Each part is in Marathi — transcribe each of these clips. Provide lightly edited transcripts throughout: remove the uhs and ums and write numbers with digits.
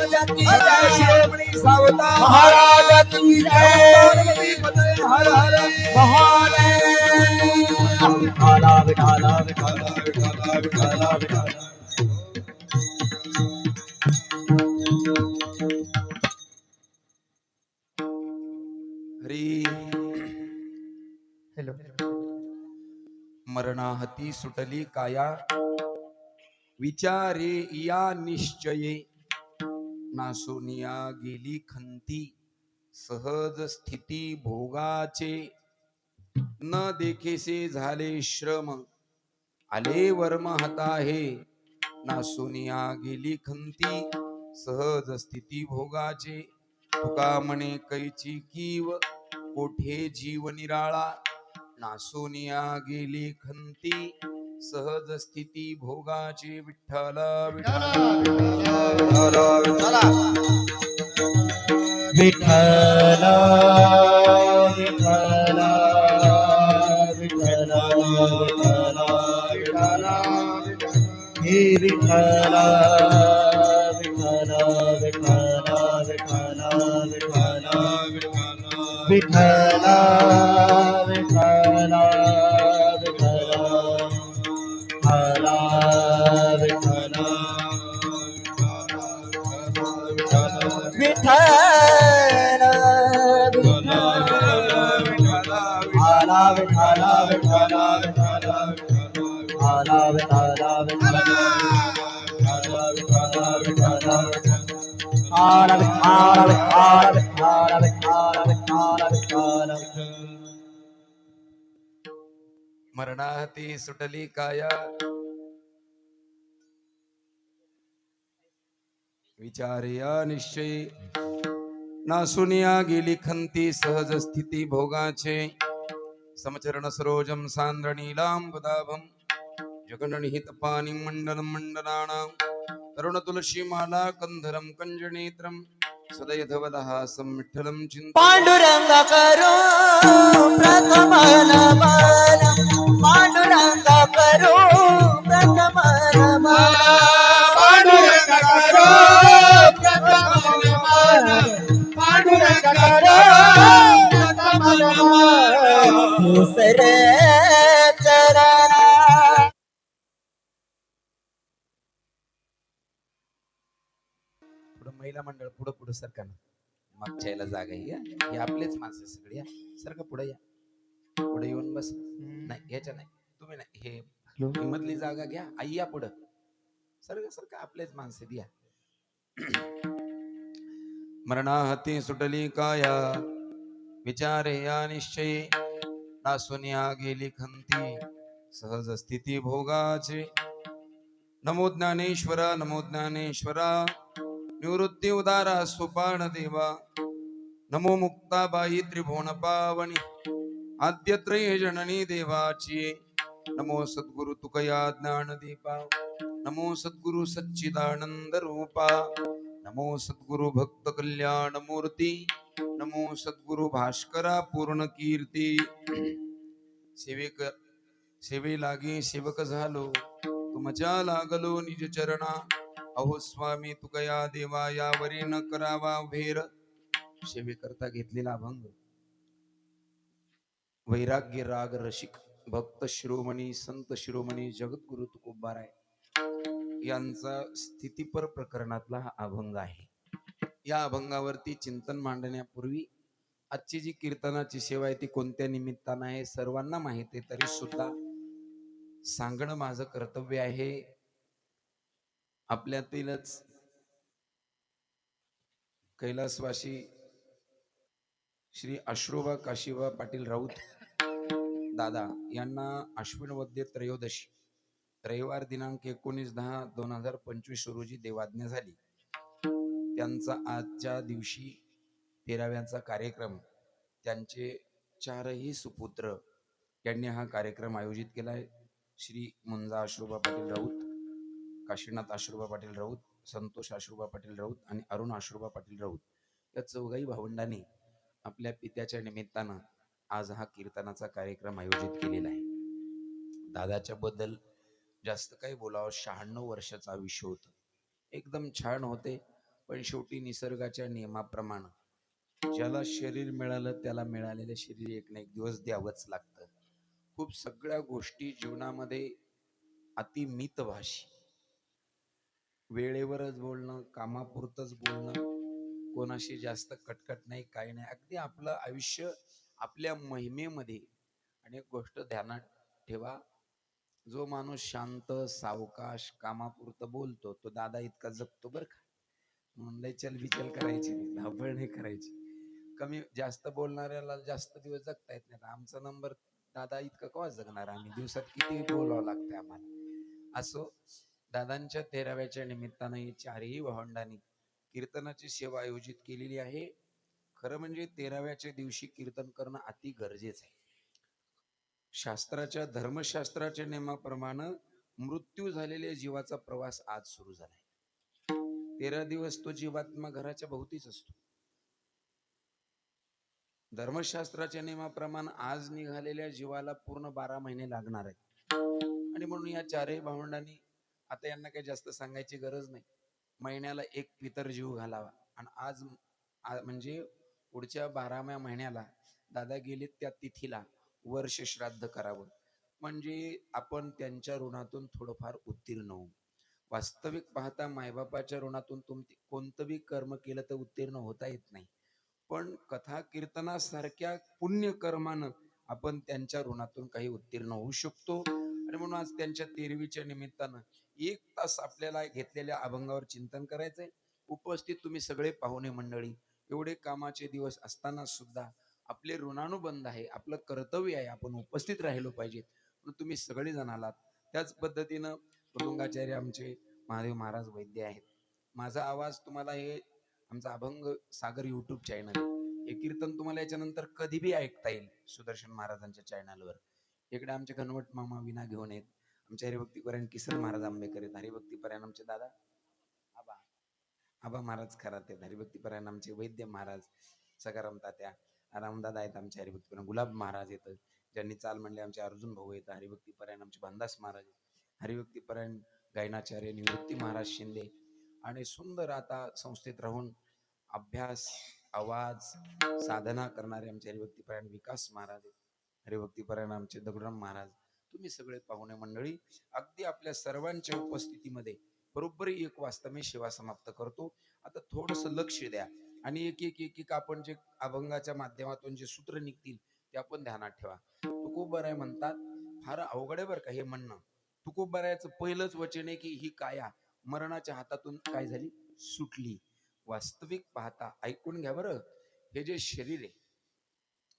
शिरोमणी सावता महाराज की जय हर हर महादेव विठाला विठाला विठाला विठाला विठाला विठाला हरी हॅलो मरणाहती सुटली काया विचारे या निश्चये नासोनिया गेली खंती सहज स्थिती भोगाचे न देखेसे झाले श्रम आले वर्म हता हे नासोनिया गेली खंती सहज स्थिती भोगाचे तुका म्हणे कैची कीव कोठे जीव निराळा नासोनिया गेली खंती सहज स्थिती भोगाचे विठ्ठला विठ्ठला विठाला विठाला विठाला विठाला विठाला हे विठाला विठाला विठाला विठाला विठाला विठाला विठाला मरणाहती सुटली काया विचारया निश्चय नासुनिया गेली खंती सहज स्थिती भोगाचे समचरण सरोजम सांद्रणीलांबुदाभम जगन्निहित पाणी मंडलम मंडलानां तरुण तुलसी माला कंधरम कंजनेत्रम सदयधवदहासं विठ्ठलं चिंतयामि पांडुरंग करो प्रथम नमन पांडुरंग करो प्रथम नमन पांडुरंग करो प्रथम नमन पांडुरंग करो प्रथम नमन दुसरे चरण महिला मंडळ पुढे पुढे सरका ना मागच्या याला जागा आहे हे आपलेच माणसं सगळे सरका पुढे या पुढे येऊन बस नाही याच्या नाही तुम्ही नाही हे मधली जागा घ्या आई या पुढं सरका सरका आपलेच माणसं द्या मरणाहती सुटली काया विचारे या निश्चय नासुनिया गेली खंती सहज स्थिती भोगाचे नमो ज्ञानेश्वरा निवृत्ती उदारा सुपाण देवा नमो मुक्ताबाई त्रिभुवन पावनी आद्यत्रय जननी देवाची नमो सद्गुरु तुकया ज्ञान दीपा नमो सद्गुरु सच्चिदानंद रूपा नमो सद्गुरु भक्त कल्याण मूर्ती नमो सद्गुरु भास्करा पूर्ण कीर्ती सेवे लागी सेवक झालो तुमच्या लागलो निज चरणा अहो स्वामी तुकया देवा यावरी न करावा भेर सेवे करता घेतलेला अभंग वैराग्य राग रसिक भक्त शिरोमणी संत शिरोमणी जगद्गुरु तुकोबाराय यांचा स्थितीपर प्रकरणातला हा अभंग आहे या अभंगावरती चिंतन मांडण्यापूर्वी आजची जी कीर्तनाची सेवा आहे ती कोणत्या निमित्तानं आहे सर्वांना माहिती आहे तरी सुद्धा सांगणं माझं कर्तव्य आहे आपल्यातीलच कैलासवासी श्री अश्रुबा काशीबा पाटील राऊत दादा यांना अश्विन वद्य त्रयोदशी रविवार दिनांक 19/10/2025 रोजी देवाज्ञा झाली त्यांचा आजच्या दिवशी 13व्याचा कार्यक्रम त्यांचे चारही सुपुत्र यांनी हा कार्यक्रम आयोजित केलाय श्री मुंजा अश्रुबा पाटील राऊत काशीनाथ अश्रुबा पाटील राऊत संतोष अश्रुबा पाटील राऊत आणि अरुण अश्रुबा पाटील राऊत या चौघाही भावंडांनी आपल्या पित्याच्या निमित्तानं आज हा कीर्तनाचा कार्यक्रम आयोजित केलेला आहे दादाच्या बद्दल जास्त काही बोलावं 96 वर्षाचं आयुष्य होतं एकदम छान होते पण शेवटी निसर्गाच्या नियमाप्रमाणे ज्याला शरीर मिळालं त्याला मिळालेलं शरीर एक ना एक दिवस द्यावंच लागतं. खूप सगळ्या गोष्टी जीवनामध्ये अति मितभाषी, वेळेवरच बोलणं, कामापुरतच बोलणं, कोणाशी जास्त कटकट नाही, काही नाही, अगदी आपलं आयुष्य आपल्या महिमेमध्ये. आणि एक गोष्ट ध्यानात ठेवा, जो माणूस शांत सावकाश कामापुरतं बोलतो तो दादा इतका जगतो बरं का. म्हणून लय चलबिचल करायची नाही, धावपळ नाही करायची. कमी जास्त बोलणाऱ्याला जास्त दिवस जगता येत नाही. आमचा नंबर दादा इतका केव्हा जगणार आम्ही, दिवसात किती बोलावं लागतंय आम्हाला. असो, दादांच्या 13व्याच्या निमित्तानं ही चारही भावंडांनी कीर्तनाची सेवा आयोजित केलेली आहे. खरं म्हणजे 13व्याच्या दिवशी कीर्तन करणं अति गरजेचं आहे. शास्त्राच्या धर्मशास्त्राच्या नियमाप्रमाणे मृत्यू झालेल्या जीवाचा प्रवास आज सुरू झालाय. 13 दिवस तो जीवात्मा घराच्या भोवतीच असतो. धर्मशास्त्राच्या नियमाप्रमाणे आज निघालेल्या जीवाला पूर्ण 12 महिने लागणार आहेत. आणि म्हणून या चारही भावंडांनी, आता यांना काही जास्त सांगायची गरज नाही, महिन्याला एक पितर जीव घालावा. आणि आज म्हणजे पुढच्या 12व्या महिन्याला दादा गेले त्या तिथीला वर्ष श्राद्ध करावं. म्हणजे आपण त्यांच्या ऋणातून थोडंफार उत्तीर्ण होऊ. वास्तविक पाहता मायबापाच्या ऋणातून कोणतं कर्म केलं तर उत्तीर्ण होता येत नाही. पण कथा कीर्तनासारख्या पुण्य कर्मानं आपण त्यांच्या ऋणातून काही उत्तीर्ण होऊ शकतो. आणि म्हणून आज त्यांच्या 13वीच्या निमित्तानं 1 तास आपल्याला घेतलेल्या अभंगावर चिंतन करायचंय. उपस्थित तुम्ही सगळे पाहुणे मंडळी, एवढे कामाचे दिवस असताना सुद्धा आपले ऋणानुबंध आहे, आपलं कर्तव्य आहे, आपण उपस्थित राहिलो पाहिजे. तुम्ही सगळे जण आलात. त्याच पद्धतीनं मृदुंगाचार्य आमचे महादेव महाराज वैद्य आहेत. माझा आवाज तुम्हाला हे आमचा अभंग सागर युट्यूब चॅनल, हे कीर्तन तुम्हाला याच्यानंतर कधी बी ऐकता येईल सुदर्शन महाराजांच्या चॅनलवर. इकडे आमचे घनवट मामा विना घेऊन आहेत, आमचे हरिभक्तीपरायण किसन महाराज आंबेकर आहेत, हरिभक्तीपरायण आमचे दादा आबा आबा महाराज खरात आहेत, हरिभक्तीपरायण आमचे वैद्य महाराज सकाराम तात्या, रामदादा आहेत आमचे हरिभक्तीपरायण, गुलाब महाराज येतात, ज्यांनी चाल म्हणले आमचे अर्जुन भाऊ आहेत, हरिभक्तीपरायण आमचे भानदास महाराज, हरिभक्तीपरायण गायनाचार्य निवृत्ती महाराज शिंदे. आणि सुंदर आता संस्थेत राहून अभ्यास, आवाज, साधना करणारे आमचे हरिभक्तीपरायण विकास महाराज, हरिभक्तीपरायण आमचे दगडूराम महाराज. तुम्ही सगळे पाहुणे मंडळी, अगदी आपल्या सर्वांच्या उपस्थितीमध्ये बरोबर 1 वाजता मी सेवा समाप्त करतो. आता थोडस लक्ष द्या आणि एक एक एक एक आपण जे अभंगाच्या माध्यमातून जे सूत्र निघतील ते आपण ध्यानात ठेवा. तुकोबराय म्हणतात, फार अवघड आहे बरं का हे म्हणणं. तुकोबरायचं पहिलंच वचन आहे की ही काया मरणाच्या हातातून काय झाली, सुटली. वास्तविक पाहता ऐकून घ्या बरं, हे जे शरीर आहे,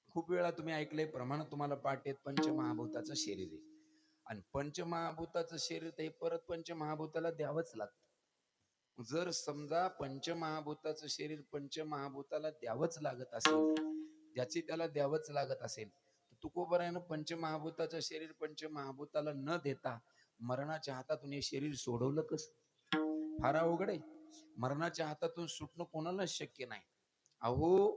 खूप वेळा तुम्ही ऐकलंय, प्रमाण तुम्हाला पाठ आहेत, पंचमहाभूताचं शरीर आहे. आणि पंचमहाभूताचं शरीर ते परत पंचमहाभूताला द्यावंच लागतं. जर समजा पंचमहाभूताचं शरीर पंचमहाभूताला द्यावंच लागत असेल, ज्याची त्याला द्यावंच लागत असेल, तर तुकोबरायानं पंचमहाभूताचं शरीर पंचमहाभूताला न देता मरणाच्या हातातून हे शरीर सोडवलं कसं? फार अवघड आहे. मरणाच्या हातातून सुटणं कोणालाच शक्य नाही. अहो,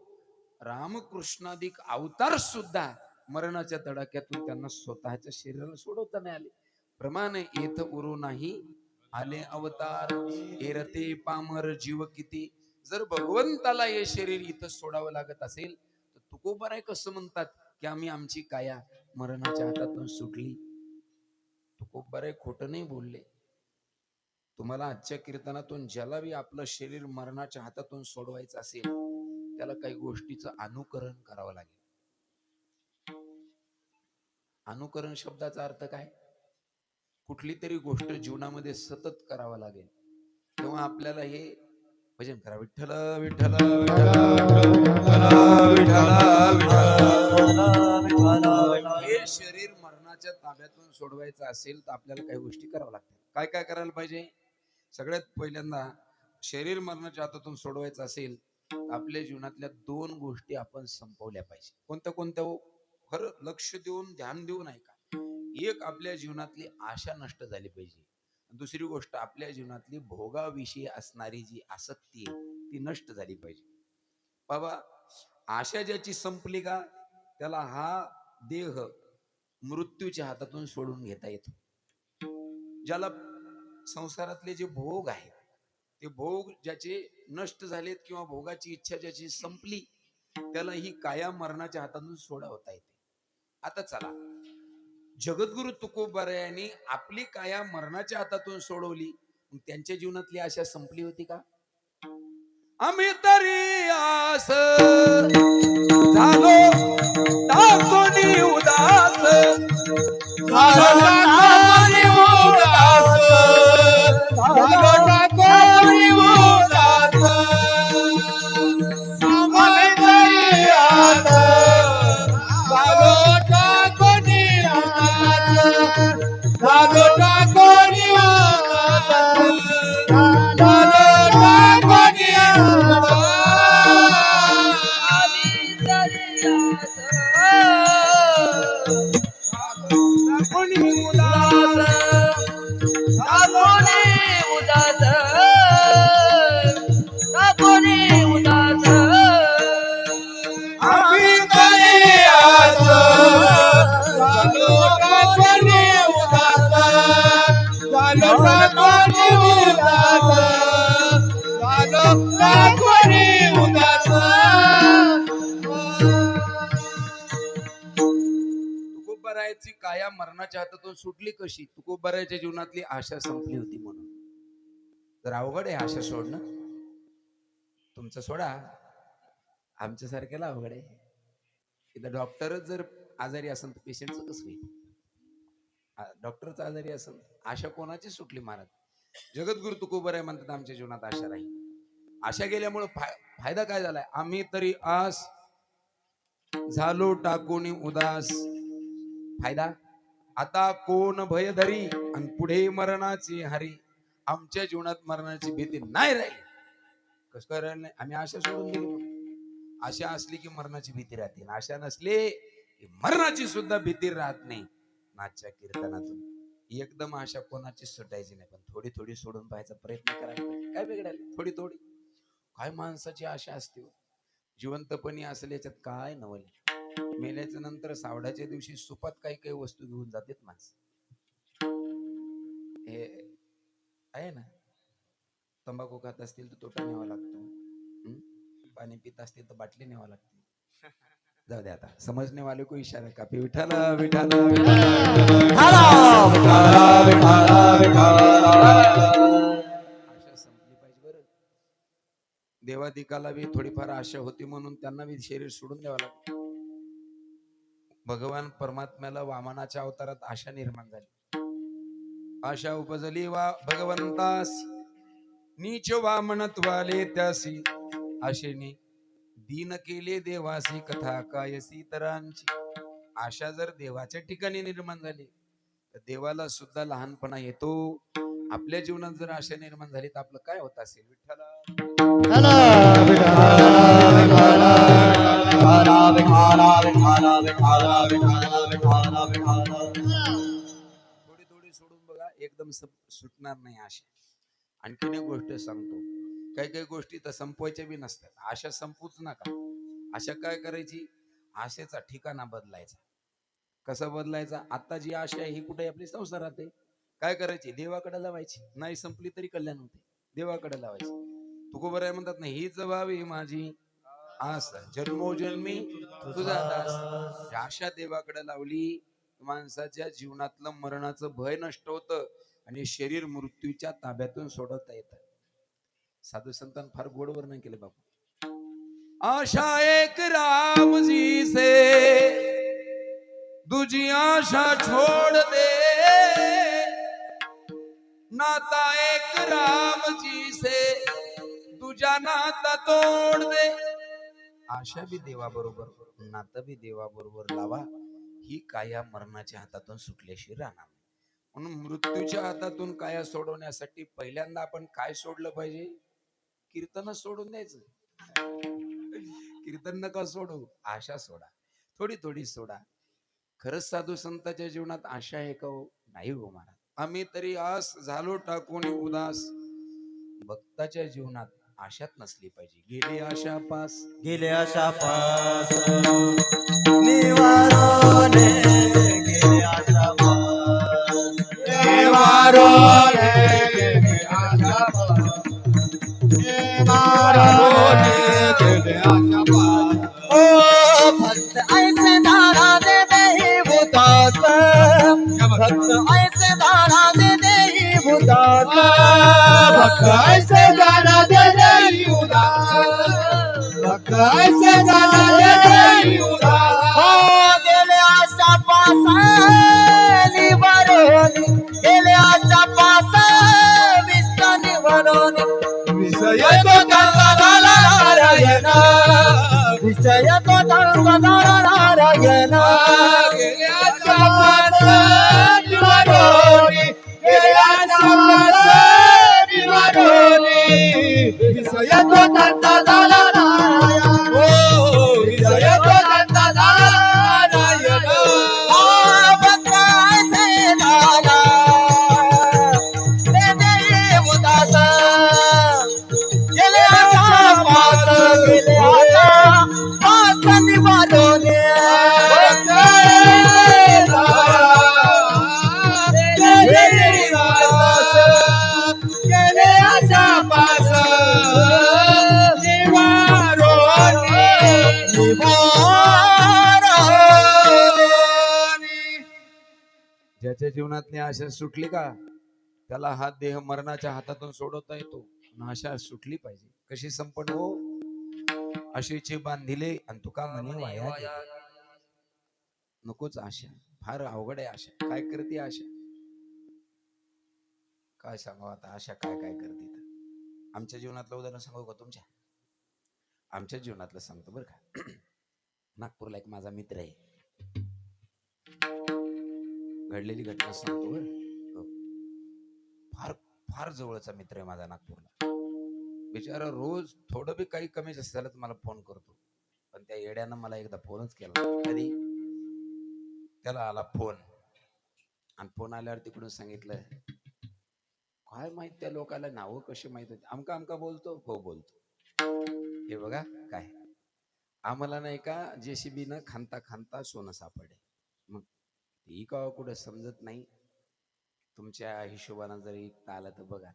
रामकृष्णाधिक अवतार सुद्धा मरणाच्या तडाख्यातून त्यांना स्वतःच्या शरीराला सोडवता नाही आले. प्रमाण येथ उरू नाही आले अवतार, एरते पामर जीव किती. जर भगवंताला हे शरीर इथं सोडावं लागत असेल तर तुकोबाराय कसं म्हणतात की आम्ही आमची काया मरणाच्या हातातून सुटली? तुकोबाराय खोटं नाही बोलले. तुम्हाला आजच्या कीर्तनातून ज्याला बी आपलं शरीर मरणाच्या हातातून सोडवायचं असेल त्याला काही गोष्टीचं अनुकरण करावं लागेल. अनुकरण शब्दाचा अर्थ काय? कुठली तरी गोष्ट जीवनामध्ये सतत करावं लागेल, तेव्हा आपल्याला हे भजन करा, विठ्ठल विठ्ठल हे शरीर मरणाच्या ताब्यातून सोडवायचं असेल तर आपल्याला काही गोष्टी कराव्या लागतात. काय काय करायला पाहिजे? सगळ्यात पहिल्यांदा शरीर मरणाच्या हातातून सोडवायचं असेल तर आपल्या जीवनातल्या 2 गोष्टी आपण संपवल्या पाहिजे. कोणत्या कोणत्या? खरं लक्ष देऊन ध्यान देऊन ऐका. एक, आपल्या जीवनातली आशा नष्ट झाली पाहिजे. दुसरी गोष्ट, आपल्या जीवनातली भोगाविषयी असणारी जी आसक्ती आहे ती नष्ट झाली पाहिजे. बाबा, आशा ज्याची संपली का त्याला हा देह मृत्यूच्या हातातून सोडून घेता येतो. ज्याला संसारातले जे भोग आहेत ते भोग ज्याचे नष्ट झालेत किंवा भोगाची इच्छा ज्याची संपली त्याला ही काया मरणाच्या हातातून सोडवता येते. आता चला, जगद्गुरु तुकोबारायांनी आपली काया मरणाच्या हातातून सोडवली, मग त्यांच्या जीवनातली आशा संपली होती का? आम्ही तरी आस झालो टाकून उदास, झालो टाकून उदास, झालो टाकून उदास, आम्ही तरी आस झालो टाकून उदास, झालो टाकून उदास, झालो टाकून उदास, आम्ही तरी आस कोणी उदास, कोणी उदास, कोणी उदास, आम्ही तरी आस झालो कोणी उदास, झालो कोणी उदास, झालो कोणी उदास. तुकोबारायाची काया मरणाच्या हातातून सुटली कशी? तुकोबारायाच्या जीवनातली आशा संपली होती म्हणून. तर अवघड आहे आशा सोडणं. तुमचं सोडा, आमच्या सारख्याला अवघड आहे. इथं डॉक्टरच जर आजारी असेल तर पेशंटचं कसं होईल? डॉक्टरच आजारी असेल, आशा कोणाची सुटली महाराज? जगद्गुरु तुकोबाराय म्हणतात आमच्या जीवनात आशा राहील. आशा गेल्यामुळे फायदा काय झालाय? आम्ही तरी आस झालो टाकून उदास. फायदा आता कोण भय धरी आणि पुढे मरणाची हारी. आमच्या जीवनात मरणाची भीती नाही राहिली. कसं करायला नाही? आम्ही आशा सोडून दिली म्हणून. आशा असली की मरणाची भीती राहते, आशा नसली की मरणाची सुद्धा भीती राहत नाही. नाचच्या कीर्तनातून एकदम आशा कोणाची सुटायची नाही, पण थोडी थोडी सोडून पाहायचा प्रयत्न करायला पाहिजे. काय बिघडायला? थोडी थोडी काय माणसाची आशा असते. जिवंतपणी असेल याच्यात काय नवल. मेल्याच्या नंतर सावडाच्या दिवशी सुपात काही काही वस्तू घेऊन जातात माणसं. हे आहे ना, तंबाखू खात असतील तर तोटा न्यावा लागतो, पाणी पित असतील तर बाटली न्यावा लागते. जाऊ दे, आता समजने वाले को इशारा काफी. विठाला विठाला आशा संपली पाहिजे बरं. देवादिकाला बी थोडीफार आशा होती म्हणून त्यांना बी शरीर सोडून द्यावं लागतं. भगवान परमात्म्याला वामनाच्या अवतारात आशा निर्माण झाली. आशा उपजली वा भगवंतास नीच वामनत्वाले त्यासी. आशेने दीन केले देवासी कथा काय सीतरांची. आशा जर देवाच्या ठिकाणी निर्माण झाली तर देवाला सुद्धा लहानपणा येतो. आपल्या जीवनात जर आशा निर्माण झाली तर आपलं काय होत असेल? विठ्ठला थोडी थोडी सोडून बघा, एकदम सुटणार नाही आशा. आणखीन एक गोष्ट सांगतो, काही काही गोष्टी तर संपवायच्या बी नसतात. आशा संपूच नका. आशा काय करायची? आशेचा ठिकाणा बदलायचा. कसा बदलायचा? आता जी आशा आहे ही कुठे? आपली संसारात आहे. काय करायची? देवाकडे लावायची. नाही संपली तरी कल्याण होते. देवाकडे लावायची. तुकोबाराय म्हणतात ना, हीच व्हावी माझी आस जन्मोजन्मी तुझा दास. आशा देवाकडे लावली, माणसाच्या जीवनातलं मरणाचं भय नष्ट होतं आणि शरीर मृत्यूच्या ताब्यातून सोडवता येतं. साधू संतान फार गोड वर्णन केले बापू. आशा एक राम जी से दूजी आशा छोड़ दे, नाता एक राम जी से दूजा नाता तोड़ दे. आशा बी देवाबरोबर, नातं बी देवाबरोबर लावा. ही काया मरणाच्या हातातून सुटल्याशिवाय राहणार. म्हणून मृत्यूच्या हातातून काया सोडवण्यासाठी पहिल्यांदा आपण काय सोडलं पाहिजे? कीर्तन सोडून द्यायचं. कीर्तन नका सोडू, आशा सोडा. थोडी थोडी सोडा. खरंच साधू संतांच्या जीवनात आशा आहे का हो? नाही हो महाराज. आम्ही तरी आस झालो टाकून उदास. भक्ताच्या जीवनात आशात नसली पाहिजे. गेली आशा पास, गेले आशा पास निवारोने, गेले आशा पास निवारोने, गेले आशा पास आशा पास ओ भक्त ऐसे दारा दे देही भूतास भक्त ऐसे दारा दे देही भूतास भक्त ऐसे गाना दे देई उदास भक्त ऐसे गाना दे देई हो उदास गेले आशा पासा निवारोनी गेले आशा पासा विश्व निवारोनी विषय तो त्यांचा झाला नारायण विषय तो धर्म नारायण गेल्या समास निवारोनी गेल्या समास निवारोनी विषय तो त्यांचा झाला नारायण विषय तो त्यांचा झाला नारायण भक्त ऐसे दारा दे देही भूतास गेले आशा पास गेले आशा पास निवारोनी ज्याच्या जीवनातली आशा सुटली का त्याला हा देह मरणाच्या हातातून सोडवता येतो आणि आशा सुटली पाहिजे. कशी संपण हो आशेचे बांधिले आणि तुका म्हणे वाया गेले. नकोच आशा, फार अवघड आहे आशा. काय करते आशा, काय सांगावं आता आशा काय काय करते तर. आमच्या जीवनातलं उदाहरण सांगू का तुमच्या? आमच्या जीवनातलं सांगतो बरं का. नागपूरला एक माझा मित्र आहे, घडलेली घटना सांगतो बरं. फार फार जवळचा मित्र आहे माझा नागपूरला. बिचारा रोज थोडं बी काही कमी जास्त झालं तर मला फोन करतो. पण त्या येड्यानं मला एकदा फोनच केला. कधी त्याला आला फोन, आणि फोन आल्यावर तिकडून सांगितलं, काय माहित त्या लोकांना नावं कशी माहित होती, आमका आमका बोलतो. हो बोलतो. हे बघा काय, आम्हाला नाही का JCB न खांता खांता सोनं सापडे. मग ती का कुठं समजत नाही. तुमच्या हिशोबानं जरी आलं तर बघा.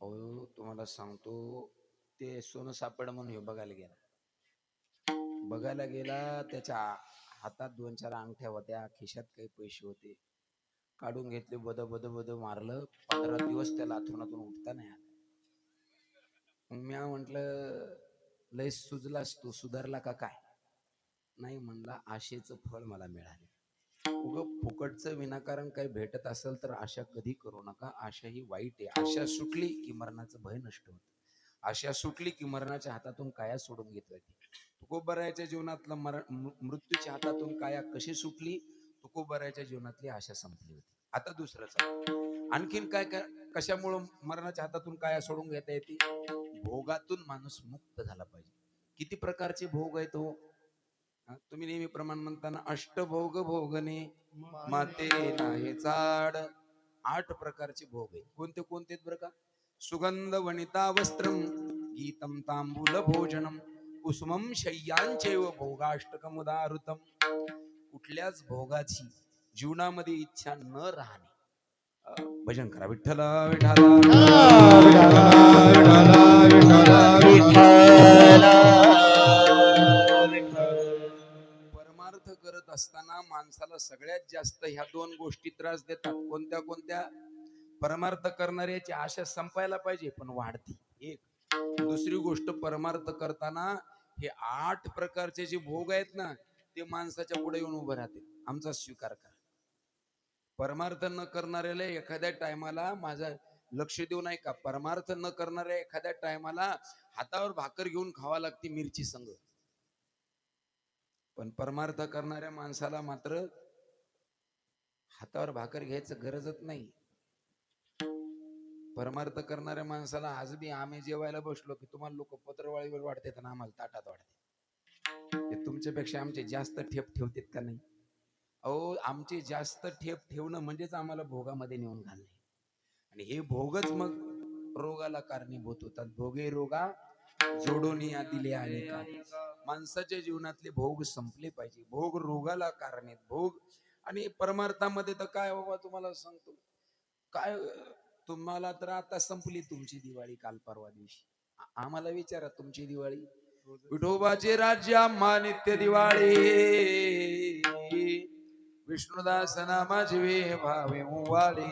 अहो तुम्हाला सांगतो, ते सोनं सापड म्हणून हे बघायला गेला. त्याच्या हातात 2-4 अंगठ्या होत्या, खिशात काही पैसे होते, काढून घेतले, बद बद बद मारलं. 15 दिवस त्याला अथरुणातून उठता नाही आलं. मग मी म्हटलं, लय सुजलास तू, सुधारला का काय? नाही म्हणला, आशेचं फळ मला मिळाले. उगं फुकटचं विनाकारण काही भेटत असेल तर आशा कधी करू नका. आशा ही वाईट आहे. आशा सुटली की मरणाचं भय नष्ट होतं. आशा सुटली की मरणाच्या हातातून काया सोडून घेतली. तुकोबरायाच्या जीवनातलं मृत्यूच्या हातातून काया कशी सुटली, तुकोबरायाच्या जीवनातली आशा संपली होती. आता दुसरंच आणखीन काय काय कशामुळं मरणाच्या हातातून काया सोडून घेता येते? भोगातून माणूस मुक्त झाला पाहिजे. किती प्रकारचे भोग आहेत हो? तुम्ही नेहमी प्रमाण म्हणताना अष्टभोग भोगणे माते नाही चाड. 8 प्रकारचे भोग आहेत. कोणते कोणते बरं का? सुगंध वनिता वस्त्रम, गीतम तांबूल भोजनम, कुसुमम शय्यांचैव भोगाष्टकमुदाहृतम. कुठल्याच भोगाची जीवनामध्ये इच्छा न राहणे. भजन करा विठ्ठल परमार्थ करत असताना माणसाला सगळ्यात जास्त ह्या 2 गोष्टी त्रास देतात. कोणत्या कोणत्या? परमार्थ करणाऱ्याची आशा संपायला पाहिजे पण वाढती एक. दुसरी गोष्ट, परमार्थ करताना हे 8 प्रकारचे जे भोग आहेत ना, ते माणसाच्या पुढे येऊन उभं राहते. आमचा स्वीकार करा. परमार्थ न करणाऱ्याला एखाद्या टायमाला, माझा लक्ष देऊ नाही का, परमार्थ न करणाऱ्या एखाद्या टायमाला हातावर भाकर घेऊन खावा लागते मिरची संग. पण परमार्थ करणाऱ्या माणसाला मात्र हातावर भाकर घ्यायचं गरजच नाही. परमार्थ करणाऱ्या माणसाला आज बी आम्ही जेवायला बसलो की तुम्हाला लोक पत्रवाळीवर वाढतात आणि आम्हाला ताटात वाढते. तुमच्यापेक्षा आमचे जास्त ठेप ठेवतात का नाही? अहो, आमचे जास्त ठेप ठेवणं म्हणजेच आम्हाला भोगामध्ये नेऊन घालणे. आणि हे भोगच मग रोगाला कारणीभूत होतात. भोगे रोगा जोडून या दिले अनेका. माणसाच्या जीवनातले भोग संपले पाहिजे. भोग रोगाला कारणीत. भोग आणि परमार्थामध्ये तर काय बाबा तुम्हाला सांगतो, काय तुम्हाला तर आता संपली तुमची दिवाळी काल परवा दिवशी. आम्हाला विचारा तुमची दिवाळी. विठोबाचे राज्य आम्हा नित्य दिवाळी. विष्णुदास नामाचे वे भावे ओवाळे.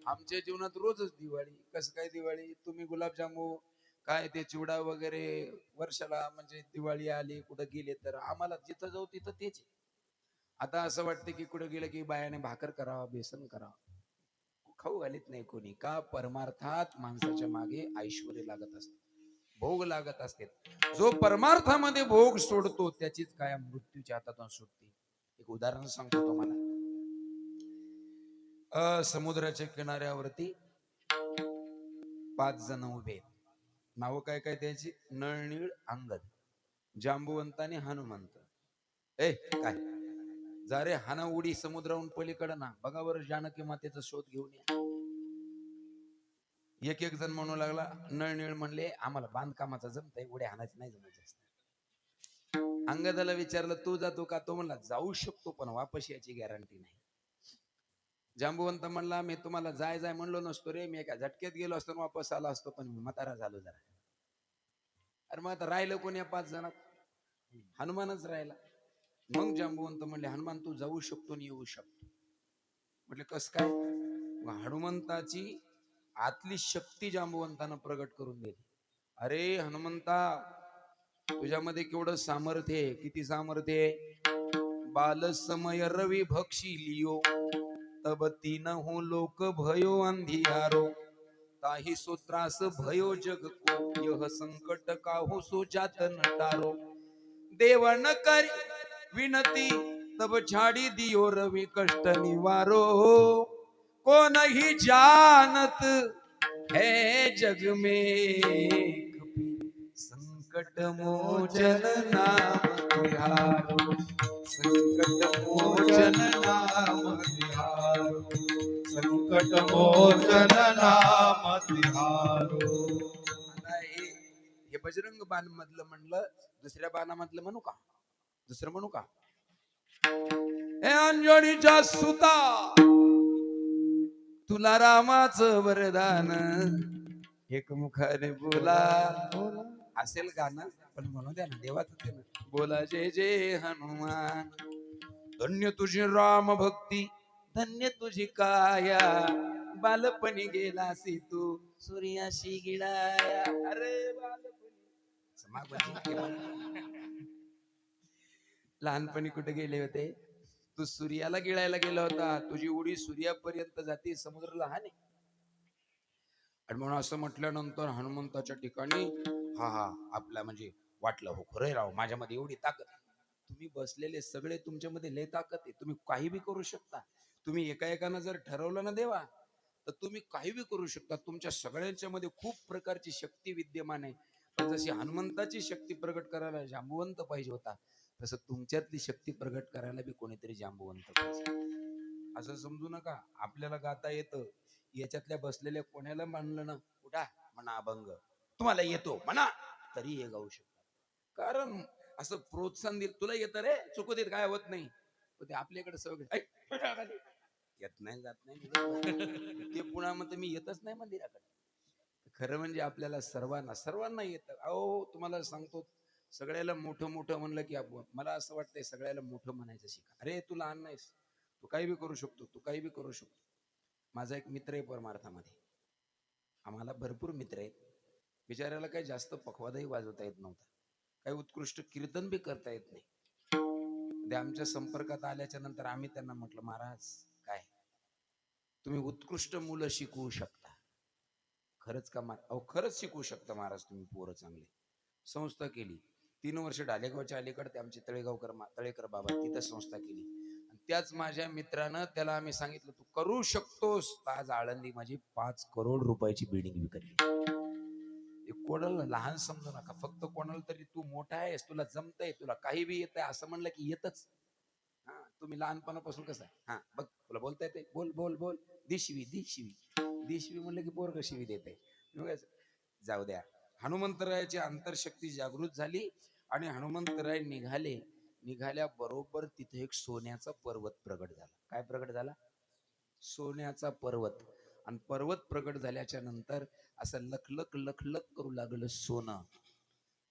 आमच्या जीवनात रोजच दिवाळी. कसं काय दिवाळी? तुम्ही गुलाबजामू काय ते चिवडा वगैरे वर्षाला म्हणजे दिवाळी आली कुठं गेले तर आम्हाला जिथं जाऊ तिथं तेच आहे. आता असं वाटतं की कुठं गेलं की बायाने भाकर करावा बेसन करावा, खाऊ घालीत नाही कोणी. का? परमार्थात माणसाच्या मागे ऐश्वर्य लागत असते, भोग लागत असते. जो परमार्थामध्ये भोग सोडतो त्याचीच कायम मृत्यूच्या हातातून सुटते. एक उदाहरण सांगतो तुम्हाला. समुद्राच्या किनाऱ्यावरती 5 जण उभे आहेत. नावं काय काय त्याची? नळनीळ, अंगद, जांबुवंत आणि हनुमंत. ए काय जा रे हाना उडी समुद्राहून पलीकडे ना, बघा बरं जानकी मातेचा शोध घेऊन या. एक एक जण म्हणू लागला. नळनीळ म्हणले आम्हाला बांधकामाचा जमतंय, उड्या हाणायचं नाही जमत जास्त. अंगदाला विचारलं तू जातो का? तो म्हणला जाऊ शकतो पण वापस याची गॅरंटी नाही. जांबुवंत म्हणला मी तुम्हाला जाय जाय म्हणलो नसतो रे, मी एका झटक्यात गेलो असतो वापस आलो असतो, पण मी म्हातारा झालो जरा. अरे मग आता राहिलं कोण या 5 जणात? हनुमानच राहिला. मग जांबुवंत म्हणले हनुमान तू जाऊ शकतो आणि येऊ शकतो. म्हटले कस काय? हनुमंताची आतली शक्ती जांबुवंतानं प्रगट करून दिली. अरे हनुमंता, तुझ्यामध्ये केवढं सामर्थ्य आहे. किती सामर्थ्य आहे? बाल समय रवी भक्षी लियो, तब तीन हो लोक भयो अंधियारो, ताही सूत्रास भयो जग को, यह संकट काहू सो जात नटारो, देव न करी विनती तब छाड़ी दियो रवि कष्ट निवारो, को नहीं जानत है जग में कपि, संकट मोचन नाम तिहारो, संकट मोचन नाम तिहारो, संकट मोचन नाम तिहारो. आता हे बजरंग बाण मधलं म्हणलं. दुसऱ्या बाणामधलं म्हणू का? दुसरं म्हणू का? हे अंजनीच्या सुता, तुला रामाचं वरदान, एक मुखाने बोला. असेल गाणं पण म्हणू द्या ना, देवाचं ते ना. बोला जय जय हनुमान, धन्य तुझी राम भक्ती, धन्य तुझी काया, बालपणी गेलासी तू सूर्याशी गिळाया. अरे लहानपणी कुठे गेले होते? तू सूर्याला गिळायला गेला होता. तुझी उडी सूर्यापर्यंत जाते, समुद्र लहान आहे. आणि म्हणून असं म्हटल्यानंतर हनुमंताच्या ठिकाणी हा हा आपला म्हणजे वाटलं हो खरंय राव, माझ्यामध्ये एवढी ताकद. तुम्ही बसलेले सगळे तुमच्यामध्ये लय ताकद आहे. तुम्ही काही बी करू शकता. तुम्ही एका एकानं जर ठरवलं ना देवा, तर तुम्ही काही बी करू शकता. तुमच्या सगळ्यांच्या मध्ये खूप प्रकारची शक्ती विद्यमान आहे. पण जशी हनुमंताची शक्ती प्रगट करायला जांबुवंत पाहिजे होता, तसं तुमच्यातली शक्ती प्रगट करायला बी कोणीतरी जांबुवंत पाहिजे. असं समजू नका आपल्याला गाता येतं, याच्यातल्या बसलेल्या कोणाला म्हणलं ना उठा म्हणा अभंग तुम्हाला येतो म्हणा, तरी हे गाऊ शकतात. कारण असं प्रोत्साहन दिलं, तुला येतं रे चुकू देत काय होत नाही. पण ते आपल्याकडे सगळं येत नाही जात नाही ते पुन्हा म्हणतं मी येतच नाही मंदिराकडे. खरं म्हणजे आपल्याला सर्वांना सर्वांना येतं. अहो तुम्हाला सांगतो, सगळ्याला मोठं मोठं म्हणलं की मला असं वाटतंय सगळ्याला मोठं म्हणायचं शिका. अरे तू लहान नाहीस, तू काही बी करू शकतो, तू काही बी करू शकतो. माझा एक मित्र आहे परमार्थामध्ये, आम्हाला भरपूर मित्र आहेत. बिचाऱ्याला काही जास्त पखवादाही वाजवता येत नव्हता, काही उत्कृष्ट कीर्तन बी करता येत नाही. ते आमच्या संपर्कात आल्याच्या नंतर आम्ही त्यांना म्हटलं महाराज काय तुम्ही उत्कृष्ट मुलं शिकवू शकता. खरंच का? अहो खरंच शिकवू शकता महाराज तुम्ही पोरं चांगली. संस्था केली 3 वर्ष ढालेगावच्या अलीकडे ते आमचे तळेकर बाबा, तिथं संस्था केली. आणि त्याच माझ्या मित्रानं त्याला आम्ही सांगितलं तू करू शकतोस. आज आळंदी माझी 5 करोड रुपयाची बिल्डिंग विकली. कोणाला लहान समजू नका, फक्त कोणाला तरी तू मोठा आहेस, तुला जमतंय, तुला काही बी येत आहे असं म्हणलं की येतच. हा तुम्ही लहानपणापासून कसं आहे, हा बघ तुला बोलता येते, बोल बोल बोल, दिशवी दिशवी दिशवी म्हणलं की पोरग शिवी देते. जाऊ द्या. हनुमंतरायाची अंतरशक्ती जागृत झाली आणि हनुमंतराय निघाल्या बरोबर तिथे एक सोन्याचा पर्वत प्रगट झाला. काय प्रगट झाला? सोन्याचा पर्वत. आणि पर्वत प्रगट झाल्याच्या नंतर असं लखलख लखलख करू लागलं सोनं.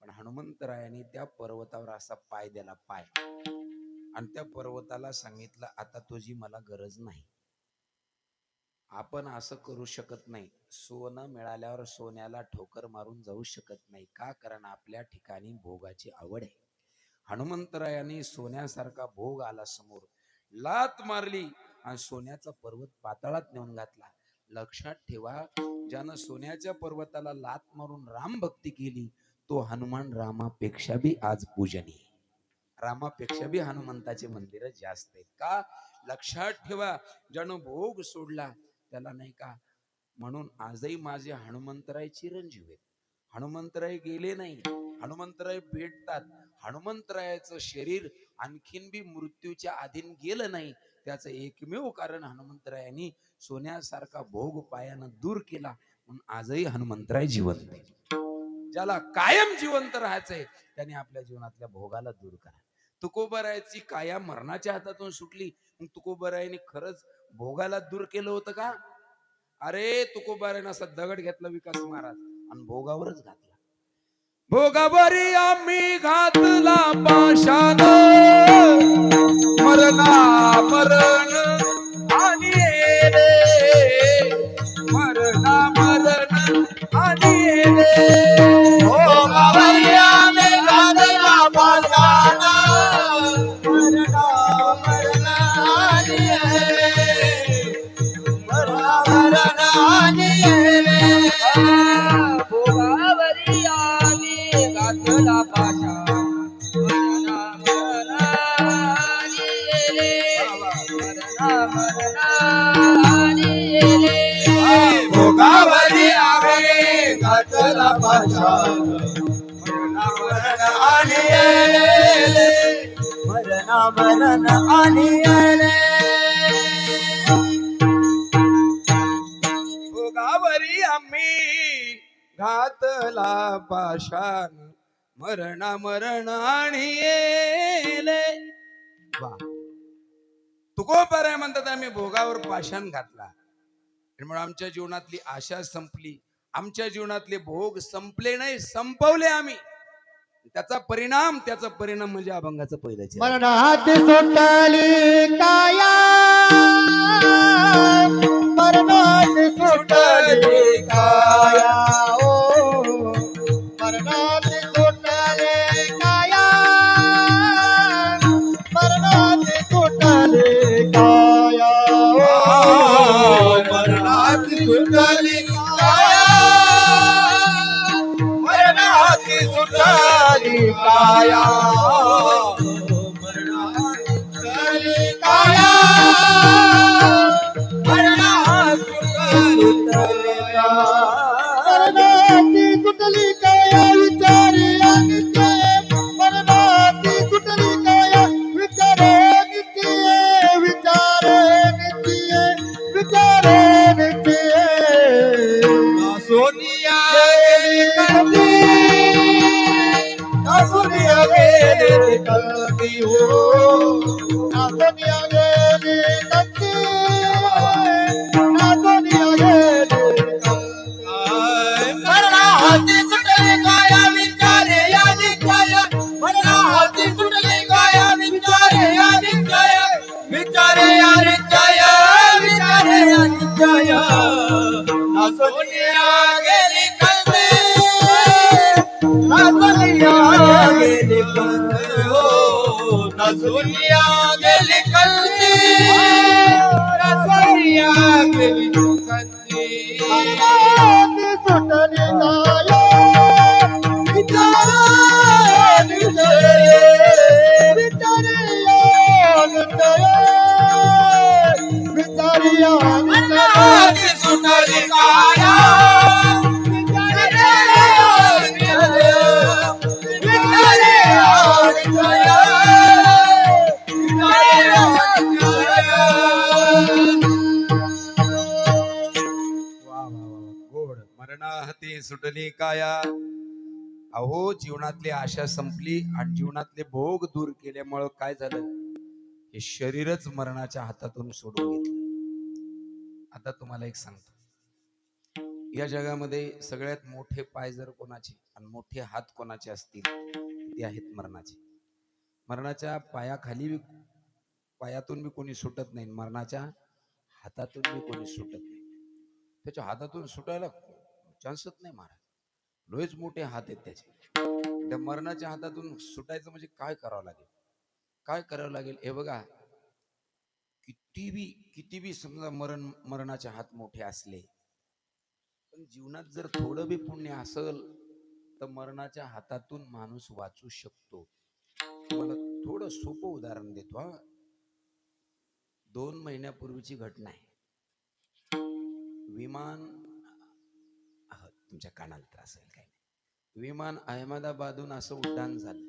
पण हनुमंतरायाने त्या पर्वतावर असा पाय दिला, पाय, आणि त्या पर्वताला सांगितलं, आता तुझी मला गरज नाही. आपण असं करू शकत नाही. सोनं मिळाल्यावर सोन्याला ठोकर मारून जाऊ शकत नाही. का? कारण आपल्या ठिकाणी भोगाची आवड आहे. हनुमंतरायाने सोन्यासारखा भोग आला समोर, लात मारली आणि सोन्याचा पर्वत पाताळात नेऊन घातला. लक्षात ठेवा, ज्यानं सोन्याच्या पर्वताला लात मारून राम भक्ती केली तो हनुमान रामापेक्षा बी आज पूजनीय. रामापेक्षा बी हनुमंताचे मंदिर जास्त आहेत. का? लक्षात ठेवा, ज्यानं भोग सोडला त्याला नाही का, म्हणून आजही माझे हनुमंतराय चिरंजीव आहेत. हनुमंतराय गेले नाही, हनुमंतराय भेटतात. हनुमंतरायाचं शरीर आणखीन बी मृत्यूच्या अधीन गेलं नाही. त्याचं एकमेव कारण हनुमंतरायांनी सोन्यासारखा भोग पायानं दूर केला, म्हणून आजही हनुमंतराय जिवंत आहे. ज्याला कायम जिवंत राहायचंय त्याने आपल्या जीवनातल्या भोगाला दूर करा. तुकोबारायाची काया मरणाच्या हातातून सुटली, मग तुकोबारायाने खरंच भोगाला दूर केलं होतं का? अरे तुकोबारायाने असा दगड घेतला विकास महाराज आणि भोगावरच घातला. भोगावरी आम्ही घातला पाशान, मरणा मरण आणि रे, मरणा मरण आणि रे. भोगावरी आम्ही घातला पाषाण, मरणा मरणानी रे, मरणा मरणानी रे. भोगावरी आम्ही घातला पाषाण, मरणा मरणानी रे, मरणा मरणानी रे. भोगावरी आम्ही घातला पाषाण, मरणा मरणानी रे, मरणा मरणानी रे. भोगावरी आम्ही घातला पाषाण, मरणा मरण आणि येले. वा, तुकोबाराय म्हणतात आम्ही भोगावर पाषाण घातला, त्यामुळे आमच्या जीवनातली आशा संपली, आमच्या जीवनातले भोग संपले नाही, संपवले आम्ही. त्याचा परिणाम म्हणजे अभंगाचं पहिलं चरण. मरणाची सुटली काया, मरणाची सुटली काया, ओ मरणाची सुटली काया, मरणाची सुटली काया, ओ मरणाची सुटली काया, मरणाची सुटली काया, मरणाची सुटली काया, मरणाची सुटली काया. मरणाची सुटली काया विचारे नित्य, मरणाची सुटली काया विचारे नित्य, विचारे नित्य, विचारे नित्य. सोनिया गेली कल्ती, सोनिया गेली कल्ती, हो सोनिया गेली कल्ती, सोनिया गेली कल्ती. मरणाची सुटली काया विचारे या नित्य, मरणाची सुटली काया विचारे या नित्य, विचारे या नित्य, विचारे या नित्य. सोनिया गेली कल्ती, सोनिया गेली कल्ती, हो सोनिया गेली कल्ती, सोनिया गेली कल्ती. सुटली काया विचारे विचारे विचारिया मरणाची सुटली काया विचारे गोड मरणाहती सुटली काया. अहो, जीवनातली आशा संपली आणि जीवनातले भोग दूर केल्यामुळं काय झालं, हे शरीरच मरणाच्या हातातून सोडून घेतलं. आता तुम्हाला एक सांगतो, या जगामध्ये सगळ्यात मोठे पाय जर कोणाचे आणि मोठे हात कोणाचे असतील ते आहेत मरणाचे. मरणाच्या पायाखाली पायातून बी कोणी सुटत नाही, मरणाच्या हातातून बी कोणी सुटत नाही. त्याच्या हातातून सुटायला चान्सच नाही महाराज. लयच मोठे हात आहेत त्याचे. त्या मरणाच्या हातातून सुटायचं म्हणजे काय करावं लागेल, काय करावं लागेल हे बघा. किती बी समजा मरणाचे हात मोठे असले, पण जीवनात जर थोडं बी पुण्य असल तर मरणाच्या हातातून माणूस वाचू शकतो. तुम्हाला थोडं सोपं उदाहरण देतो हा. 2 महिन्यापूर्वीची घटना आहे. विमान तुमच्या कानाला त्रास होईल काही नाही. विमान अहमदाबादहून असं उड्डाण झालं.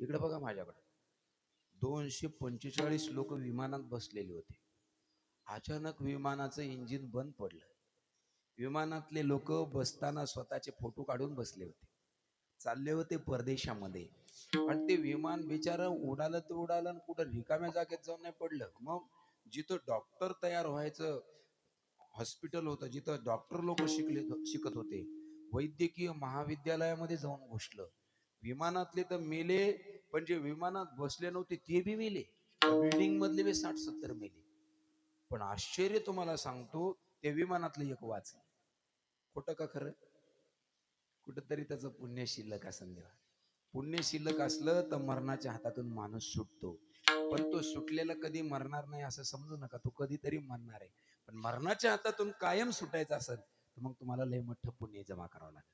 इकडे बघा माझ्याकडे. 245 लोक विमानात बसलेले होते. अचानक विमानाचं इंजिन बंद पडलं. विमानातले लोक बसताना स्वतःचे फोटो काढून बसले होते. चालले होते परदेशामध्ये. आणि ते विमान बिचारं उडालं तर उडालं आणि कुठं रिकाम्या जागेत जाऊन नाही पडलं. मग जिथं डॉक्टर तयार व्हायचं हॉस्पिटल होतं, जिथं डॉक्टर लोक शिकत होते, वैद्यकीय महाविद्यालयामध्ये जाऊन घुसलं. विमानातले तर मेले, पण जे विमानात बसले नव्हते ते बी मेले. बिल्डिंग मधले बी 60-70 मेले. पण आश्चर्य तुम्हाला सांगतो, ते विमानातलं एक वाचलं. खोटं का खरं? कुठंतरी त्याचं पुण्य शिल्लक असेल. देवा, पुण्य शिल्लक असलं तर मरणाच्या हातातून माणूस सुटतो. पण तो सुटलेला कधी मरणार नाही असं समजू नका. तो कधीतरी मरणार आहे. पण मरणाच्या हातातून कायम सुटायचं असेल तर मग तुम्हाला लय मोठं पुण्य जमा करावं लागेल.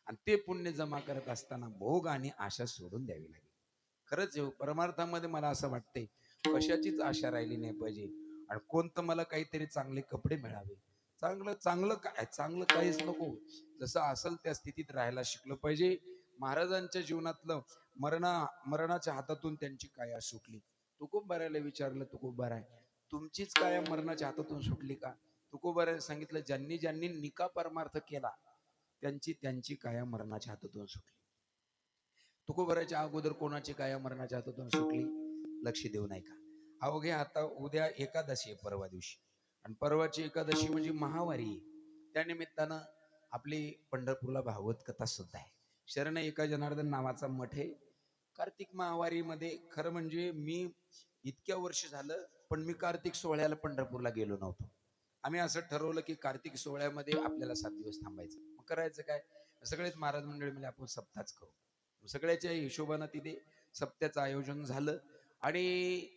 आणि ते पुण्य जमा करत असताना भोग आणि आशा सोडून द्यावी लागेल. खरंच परमार्थामध्ये मला असं वाटतंय, कशाचीच आशा राहिली नाही पाहिजे. आणि कोणतं मला काहीतरी चांगले कपडे मिळावे, चांगलं चांगलं काय, चांगलं काहीच नको. जसं असेल त्या स्थितीत राहायला शिकलं पाहिजे. महाराजांच्या जीवनातलं मरणाच्या हातातून त्यांची काया सुटली. तुकोबारायला विचारलं, तुकोबाराय तुमचीच काया मरणाच्या हातातून सुटली का? तुकोबारायला सांगितलं, ज्यांनी ज्यांनी निका परमार्थ केला त्यांची त्यांची काया मरणाच्या हातातून सुटली. तुकोबारायच्या अगोदर कोणाची काया मरणाच्या हातातून सुटली? लक्ष देऊ नाही का? अवघे आता उद्या एकादशी आहे, परवा दिवशी. आणि परवाची एकादशी म्हणजे महावारी आहे. त्या निमित्तानं आपली पंढरपूरला भागवत कथा सुद्धा आहे. शरण एका जनार्दन नावाचा मठ आहे. कार्तिक महावारीमध्ये खरं म्हणजे मी इतक्या वर्ष झालं, पण मी कार्तिक सोहळ्याला पंढरपूरला गेलो नव्हतो. आम्ही असं ठरवलं की कार्तिक सोहळ्यामध्ये आपल्याला 7 दिवस थांबायचं. मग करायचं काय? सगळेच महाराज मंडळी म्हणजे आपण सप्ताहच करू. सगळ्याच्या हिशोबानं तिथे सप्त्याचं आयोजन झालं. आणि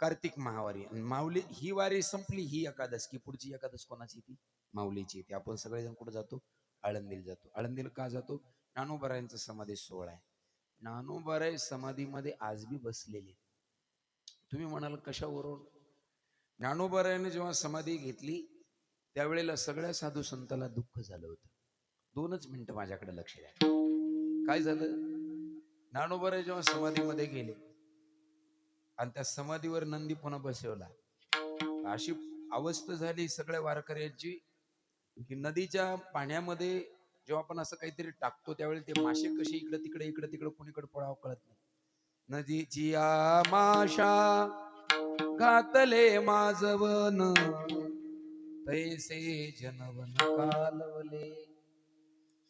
कार्तिक महावारी माऊली ही वारी संपली. ही एकादश की पुढची एकादश कोणाची? ती माऊलीची. ती आपण सगळेजण कुठे जातो? आळंदीला जातो. आळंदीला का जातो? ज्ञानोबारायांचा समाधी सोहळा आहे. ज्ञानोबाराय समाधीमध्ये आज बी बसलेले. तुम्ही म्हणाल कशावरून? ज्ञानोबारायाने जेव्हा समाधी घेतली त्यावेळेला सगळ्या साधू संतांना दुःख झालं होतं. 2च मिनिटं माझ्याकडे लक्ष द्या. काय झालं? ज्ञानोबाराय जेव्हा समाधीमध्ये गेले आणि त्या समाधीवर नंदी पुन्हा बसवला, अशी अवस्था झाली सगळ्या वारकऱ्यांची की नदीच्या पाण्यामध्ये जेव्हा आपण असं काहीतरी टाकतो त्यावेळी ते मासे कसे इकडे तिकडे कुणीकडे पळावं कळत नाही. नदीची आमाशा घातले माझवण, तैसे जनवन कालवले.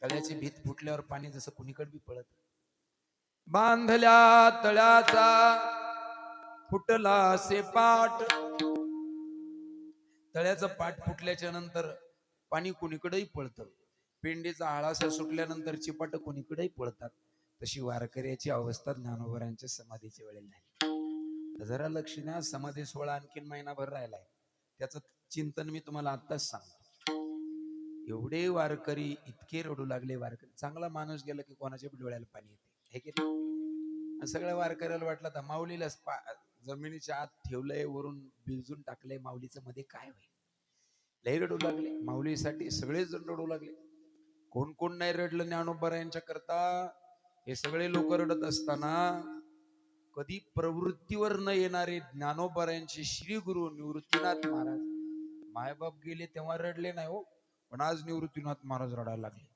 तळ्याची भीत फुटल्यावर पाणी जसं कुणीकडे बी पळत. बांधल्या तळ्याचा फुटला से पाट. तळ्याचं पाट फुटल्याच्या नंतर पाणी कुणीकडेही पळतं. पेंडीचा आळासा सुटल्यानंतर चिपाट कुणीकडेही पळतात. तशी वारकऱ्याची अवस्था ज्ञानोबारांच्या समाधीच्या वेळेला झाली. जरा लक्ष द्या. समाधी सोहळा आणखीन महिनाभर राहिलाय. त्याचं चिंतन मी तुम्हाला आत्ताच सांगतो. एवढे वारकरी इतके रडू लागले. वारकरी, चांगला माणूस गेला की कोणाच्या डोळ्याला पाणी येते, हे की नाही? सगळ्या वारकऱ्याला वाटलं तर माऊलीला जमिनीच्या आत ठेवलंय, वरून बिलजून टाकलंय, माऊलीचं मध्ये काय होईल. लई रडू लागले. माऊलीसाठी सगळेच जण रडू लागले. कोण कोण नाही रडलं ज्ञानोबारायांच्या करता? हे सगळे लोक रडत असताना कधी प्रवृत्तीवर न येणारे ज्ञानोबारायांचे श्री गुरु निवृत्तीनाथ महाराज मायबाप गेले तेव्हा रडले नाही हो, पण आज निवृत्तीनाथ महाराज रडायला लागले.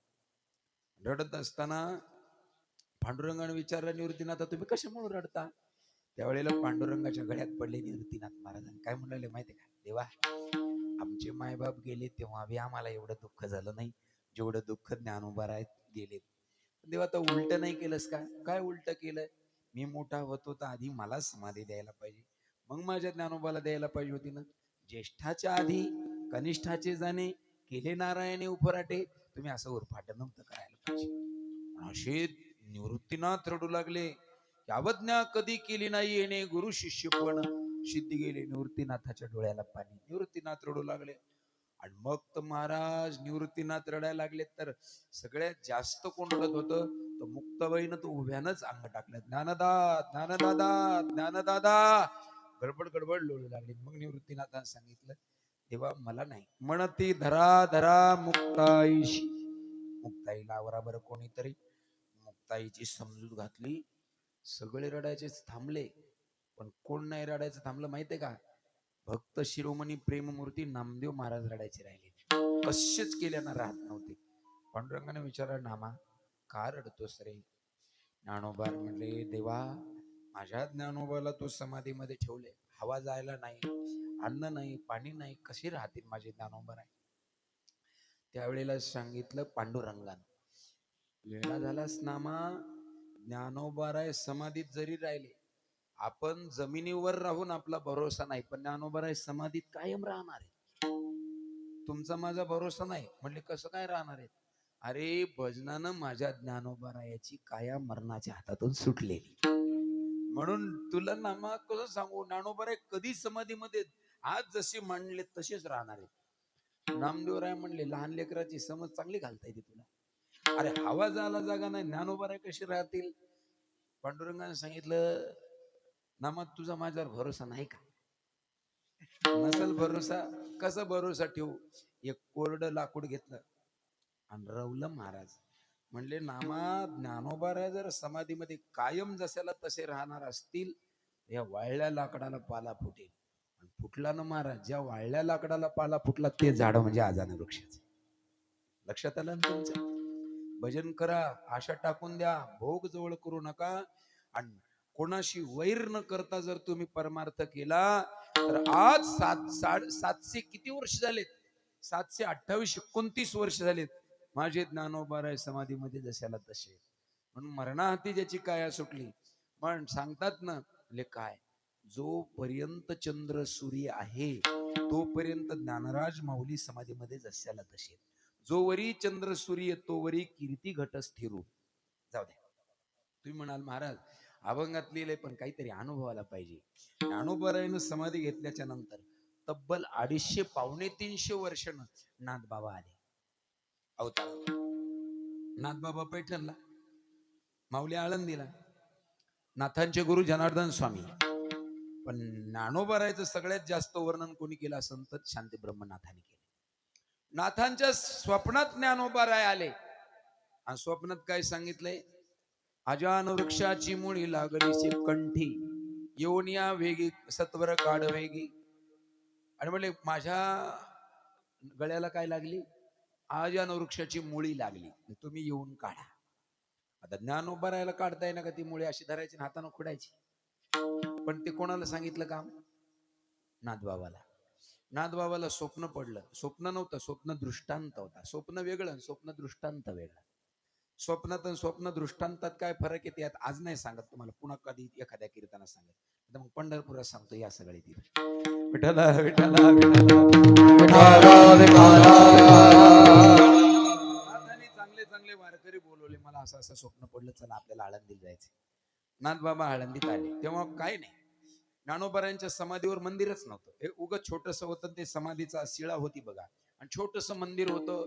रडत असताना पांडुरंगाने विचारलं, निवृत्तीनाथ तुम्ही कशामुळे रडता? त्यावेळेला पांडुरंगाच्या गळ्यात पडले निवृत्तीनाथ महाराज काय म्हणाले माहितीये का? देवा, आमचे मायबाप गेले तेव्हा बी आम्हाला एवढं दुःख झालं नाही जेवढं दुःख ज्ञानोबाराय गेले. तेव्हा तर उलट नाही केलंस का? काय उलट केलंय? मी मोठा होतो तर आधी मला समाधी द्यायला पाहिजे, मग माझ्या ज्ञानोबाला द्यायला पाहिजे होती ना. ज्येष्ठाच्या आधी कनिष्ठाचे जाणे, केले नारायणे उफराटे. तुम्ही असं उरफाट नव्हतं करायला पाहिजे. असे निवृत्तीनाथ रडू लागले. अवज्ञा कधी केली नाही येणे गुरु शिष्य पण सिद्धी गेले. निवृत्तीनाथाच्या डोळ्याला पाणी. निवृत्तीनाथ रडू लागले. आणि मग तर महाराज निवृत्तीनाथ रडायला लागले तर सगळ्यात जास्त कोण रडत होतं तर मुक्ताबाईनं तो उभ्यानंच अंग टाकलं. ज्ञानदा ज्ञानदादा ज्ञानदादा गडबड गडबड लोळू लागली. मग निवृत्तीनाथानं सांगितलं तेव्हा मला नाही म्हणती धरा धरा मुक्ताईशी. मुक्ताईला बरोबर कोणीतरी मुक्ताईची समजूत घातली. सगळे रडायचेच थांबले, पण कोण नाही रडायचं थांबलं माहितीये का? भक्त शिरोमणी प्रेममूर्ती नामदेव महाराज रडायचे राहिले. कसेच केल्यानं राहत नव्हते. पांडुरंगाने विचारलं नामा का रडतोस रे? ज्ञानोबा म्हणले देवा माझ्या ज्ञानोबाला तू समाधीमध्ये ठेवले, हवा जायला नाही, अन्न नाही, पाणी नाही, कशी राहतील माझे ज्ञानोबा? आहे त्यावेळेला सांगितलं पांडुरंगानं वेळा झालास नामा, ज्ञानोबाराय समाधीत जरी राहिले, आपण जमिनीवर राहून आपला भरोसा नाही, पण ज्ञानोबाराय समाधीत कायम राहणार आहे. तुमचा माझा भरोसा नाही. म्हणले कसं काय राहणार आहे? अरे भजनानं माझ्या ज्ञानोबारायाची काया मरणाच्या हातातून सुटलेली, म्हणून तुला नामा कसं सांगू, ज्ञानोबाराय कधी समाधीमध्ये आज जसे मांडले तसेच राहणार आहे. नामदेवराय म्हणले लहान लेकराची समज चांगली घालता येते तुला. अरे हवा जायला जागा नाही, ज्ञानोबाराय कशी राहतील? पांडुरंगाने सांगितलं नामा तुझा माझ्यावर भरोसा नाही का? नसल भरोसा, कसा भरोसा ठेवू? एक कोरडं लाकूड घेतलं आणि रवलं महाराज. म्हणले नामा ज्ञानोबाराय जर समाधीमध्ये कायम जशाला तसे राहणार असतील, या वाळल्या लाकडाला पाला फुटेल. आणि फुटला ना महाराज, ज्या वाळल्या लाकडाला पाला फुटला ते झाड म्हणजे आजान वृक्षाचे. लक्षात आलं ना तुमच्या? भजन करा, आशा टाकून द्या, भोग जवळ करू नका. आणि कोणाशी वैर न करता जर तुम्ही परमार्थ केला तर आज 700 किती वर्ष झालेत? 728 29 वर्ष झालेत माझे ज्ञानोबाराय समाधीमध्ये जशाला तसे. म्हणून मरणाहाती ज्याची काया सुटली. पण सांगतात ना ले काय, जोपर्यंत चंद्र सूर्य आहे तोपर्यंत ज्ञानराज माऊली समाधीमध्ये जशाला तसे. जो वरी चंद्र सूर्य तो वरी कीर्ती घट स्थिरू. जाऊ द्या. तुम्ही म्हणाल महाराज अभंगात लिहिले पण काहीतरी अनुभवाला पाहिजे. ज्ञानोबारायनं समाधी घेतल्याच्या नंतर तब्बल 250 पावणे 300 वर्षानं नाथबाबा आले अवतार. नाथबाबा पैठणला, माऊली आळंदीला, नाथांचे गुरु जनार्दन स्वामी. पण ज्ञानोबारायचं सगळ्यात जास्त वर्णन कोणी केलं असेल तर शांती ब्रह्मनाथाने केलं. नाथांच्या स्वप्नात ज्ञानोबाराय आले आणि स्वप्नात काय सांगितलंय? अजान वृक्षाची मुळी लागलीशी कंठी, येऊन या वेगी सत्वर काढ वेगी. आणि म्हणले माझ्या गळ्याला काय लागली? अजान वृक्षाची मुळी लागली, तुम्ही येऊन काढा. आता ज्ञानोबारायला काढता येईना का ती मुळी? अशी धरायची हातानं खुडायची. पण ते कोणाला सांगितलं काम? नाथबाबाला. नाथबाबाला स्वप्न पडलं. स्वप्न नव्हतं, स्वप्न दृष्टांत होता. स्वप्न वेगळं, स्वप्न दृष्टांत वेगळं. स्वप्नात आणि स्वप्न दृष्टांतात काय फरक आहे यात आज नाही सांगत तुम्हाला, पुन्हा कधी एखाद्या कीर्तनात सांगत. तर मग पंढरपुरात सांगतो या सगळे तिथे. विठ्ठला विठ्ठला नाथांनी चांगले चांगले वारकरी बोलवले. मला असं असं स्वप्न पडलं, चला आपल्याला आळंदीला जायचं. नाथबाबा आळंदीत आले. तेव्हा काय नाही, ज्ञानोबारायांच्या समाधीवर मंदिरच नव्हतं. हे उगच छोटस होतं, ते समाधीचा शिळा होती बघा, आणि छोटस मंदिर होतं.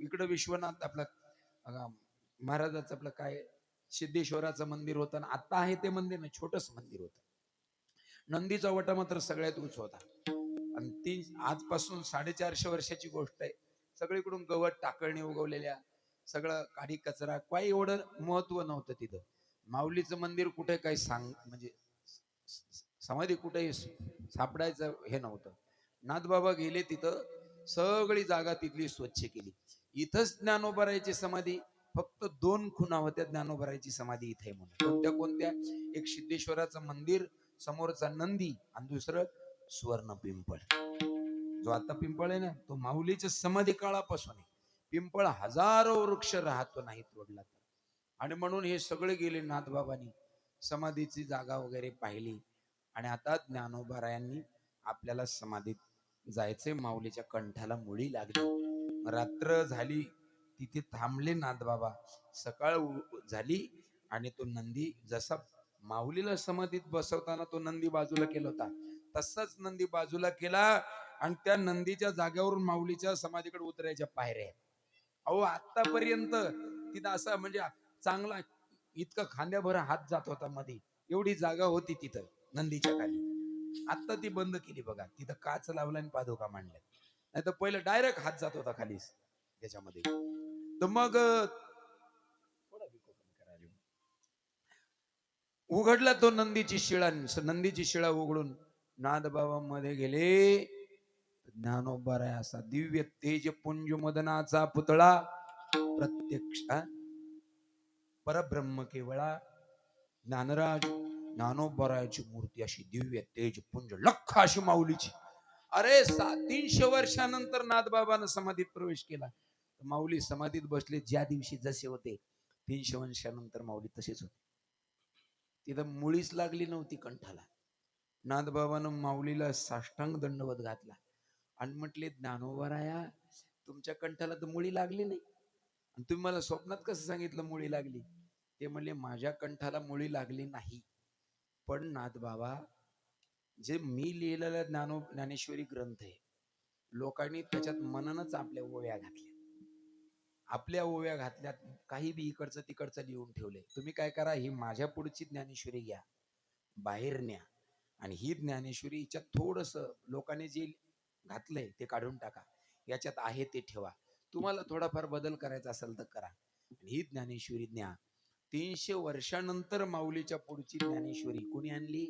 इकडं विश्वनाथ आपला महाराजाचं आपलं काय सिद्धेश्वराचं मंदिर होतं, आता आहे ते मंदिर नाही, छोटस मंदिर होतं. नंदीचा वटा मात्र सगळ्यात उंच होता. आणि ती आजपासून 450 वर्षाची गोष्ट आहे. सगळीकडून गवत टाकळणी उगवलेल्या, सगळं काडी कचरा, काही एवढं महत्व नव्हतं तिथं. माऊलीचं मंदिर कुठे काही सांग म्हणजे समाधी कुठेही सापडायचं हे नव्हतं. नाथबाबा गेले तिथं, सगळी जागा तिथली स्वच्छ केली. इथंच ज्ञानोबारायची समाधी, फक्त 2 खुणा होत्या ज्ञानोबारायची समाधी इथे म्हणून. कोणत्या कोणत्या? एक सिद्धेश्वराचं मंदिर, समोरचा नंदी, आणि दुसरं सुवर्ण पिंपळ. जो आता पिंपळ आहे ना, तो माऊलीच्या समाधी काळापासून आहे. पिंपळ हजारो वृक्ष राहतो नाही तोडला तर. आणि म्हणून हे सगळे गेले नाथबाबांनी समाधीची जागा वगैरे पाहिली. आणि आता ज्ञानोबारायांनी आपल्याला समाधीत जायचे. माऊलीच्या कंठाला मुळी लागली, रात्र झाली, तिथे थांबले नाथबाबा. सकाळ झाली आणि तो नंदी जसा माऊलीला समाधीत बसवताना तो नंदी बाजूला केला होता, तसाच नंदी बाजूला केला. आणि त्या नंदीच्या जागेवरून माऊलीच्या समाधीकडे उतरायच्या पायऱ्या आहेत. अहो आतापर्यंत तिथं असं म्हणजे चांगला इतका खांद्याभर हात जात होता मध्ये, एवढी जागा होती तिथं नंदीच्या खाली. आता ती बंद केली बघा, तिथं काच लावला आणि पादुका मांडल्या. नाही तर पहिलं डायरेक्ट हात जात होता खाली त्याच्यामध्ये. तर मग उघडला तो नंदीची शिळा. नंदीची शिळा उघडून नाथबाबा मध्ये गेले. ज्ञानोबा राय असा दिव्य तेज पुंज मदनाचा पुतळा, प्रत्यक्ष परब्रह्म केवळा ज्ञानराज ज्ञानोबरायाची मूर्ती अशी दिव्य तेज पुंज लख अशी माऊलीची. अरे 300 वर्षानंतर नाथबाबानं समाधीत प्रवेश केला. माऊली समाधीत बसले ज्या दिवशी जसे होते, 300 वर्षानंतर माऊली तसेच होते. तिथं मुळीच लागली नव्हती कंठाला. नाथबाबानं माऊलीला साष्टांग दंडवत घातला आणि म्हटले, ज्ञानोबराया तुमच्या कंठाला तर मुळी लागली नाही, आणि तुम्ही मला स्वप्नात कसं सांगितलं मुळी लागली? ते म्हणले, माझ्या कंठाला मुळी लागली नाही, पण नाथबाबा जे मी लिहिलेला ज्ञानेश्वरी ग्रंथ आहे, लोकांनी त्याच्यात मननच आपल्या ओव्या घातल्या. आपल्या ओव्या घातल्यात, काही बी इकडचं तिकडचं लिहून ठेवले. तुम्ही काय करा, ही माझ्या पुढची ज्ञानेश्वरी घ्या, बाहेर न्या, आणि ही ज्ञानेश्वरी हिच्यात थोडस लोकांनी जे घातलंय ते काढून टाका, याच्यात आहे ते ठेवा. तुम्हाला थोडाफार बदल करायचा असेल तर करा. ही ज्ञानेश्वरी न्या. 300 वर्षानंतर माऊलीच्या पुढची ज्ञानेश्वरी कोणी आणली?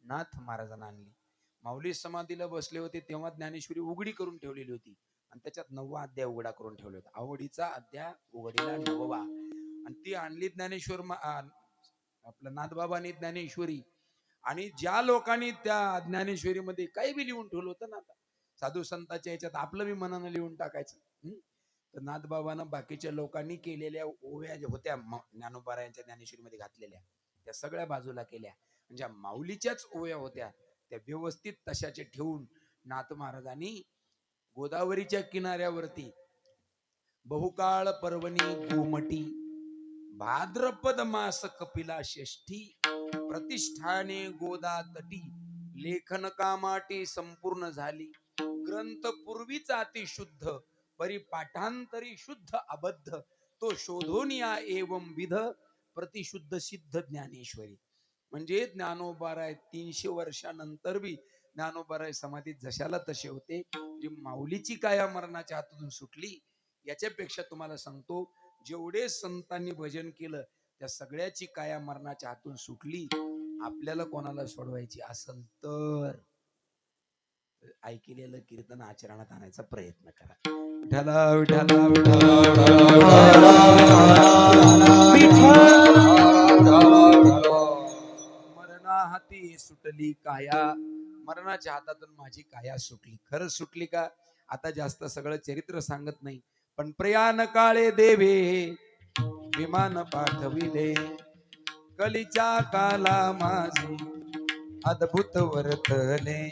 नाथ महाराजांना आणली. माऊली समाधीला बसले होते तेव्हा ज्ञानेश्वरी उघडी करून ठेवलेली होती, आणि त्याच्यात 9वा अध्याय उघडा करून ठेवला होता. आवडीचा अध्याय उघडीला 9वा. आणि ती आणली ज्ञानेश्वर आपलं नाथबाबांनी ज्ञानेश्वरी. आणि ज्या लोकांनी त्या ज्ञानेश्वरीमध्ये काही बी लिहून ठेवलं होतं ना, आता साधू संतांच्या याच्यात आपलं बी मनानं लिहून टाकायचं. तर नाथबाबानं बाकीच्या लोकांनी केलेल्या ओव्या ज्या होत्या ज्ञानोबारायांच्या ज्ञानेश्वरीमध्ये घातलेल्या, त्या सगळ्या बाजूला केल्या. म्हणजे माऊलीच्याच ओव्या होत्या त्या व्यवस्थित तशाचे ठेवून नाथ महाराजांनी गोदावरीच्या किनाऱ्यावरती बहुकाळ पर्वणी गोमटी भाद्रपद मास कपिला षष्ठी प्रतिष्ठाने गोदा तटी लेखन कामाटी संपूर्ण झाली. ग्रंथ पूर्वीच अति शुद्ध परिपाठांतरी शुद्ध अबद्ध तो शोधोनिया एवं विध प्रतिशुद्ध सिद्ध ज्ञानेश्वरी. म्हणजे ज्ञानोबाराय 300 वर्षानंतर बी ज्ञानोबाराय समाधीत जशाला तसे होते. जी माऊलीची काया मरणाच्या हातून सुटली, याच्यापेक्षा तुम्हाला सांगतो, जेवढे संतांनी भजन केलं त्या सगळ्याची काया मरणाच्या हातून सुटली. आपल्याला कोणाला सोडवायची असेल तर ऐकलेलं कीर्तन आचरणात आणायचा प्रयत्न करा. विठ्ठला विठ्ठला मरणा हाती सुटली काया, मरणाच्या हातातून माझी काया सुटली. खरंच सुटली का? आता जास्त सगळं चरित्र सांगत नाही, पण प्रयाण काळे देवे विमान पाठविले, कलीच्या काला माझे अद्भुत वर्तले.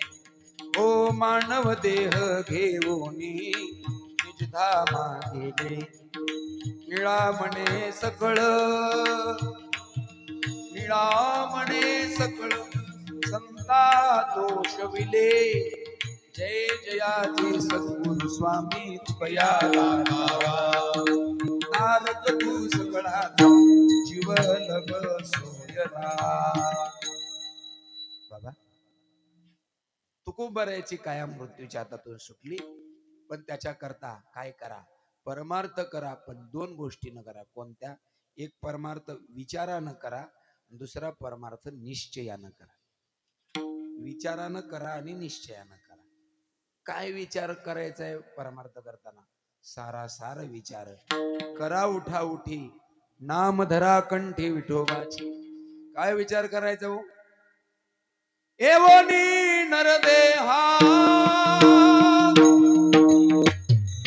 ओ मानव देह घेऊनी निज धामा गेले, निळा म्हणे सकळ निळा म्हणे सकळ संता दोषविले. जय जयाचे सद्गुरु स्वामी तुकया तारक तू सकळाचा जीवलग सोयरा. बाबा तुकोबरायची काया मृत्यूच्या हातातून सुटली, पण त्याच्या करता काय करा? परमार्थ करा, पण 2 गोष्टीनं करा. कोणत्या? एक परमार्थ विचारानं करा, दुसरा परमार्थ निश्चयानं करा. विचारानं करा आणि निश्चयानं करा. काय विचार करायचा आहे परमार्थ करताना? सारासार विचार करा. उठा उठी नाम धरा कंठी विठोबाची. काय विचार करायचा हो? एवोनी नरदेहा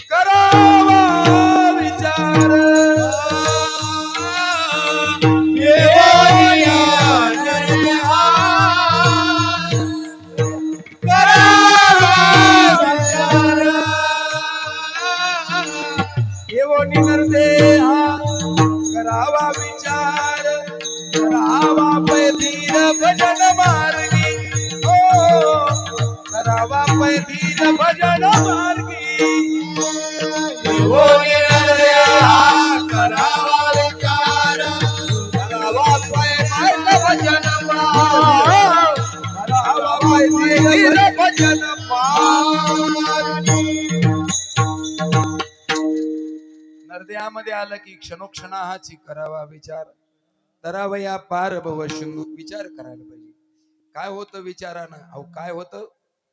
करावा विचार देवानिया नरदेहा करावा विचार. एवोनी नरदेहा करावा विचार करावा पैधीर भजन मार्गी हो करावा पैधीर भजन मार्गी देवोनी नरदेहा करावा विचार करावा पैदल भजन करावा पैधीर भजन नरदेहामध्ये आलं की क्षणोक्षणाची करावा विचार तरावया पार भव शिंदू विचार करायला पाहिजे काय होतं विचारानं अहो काय होतं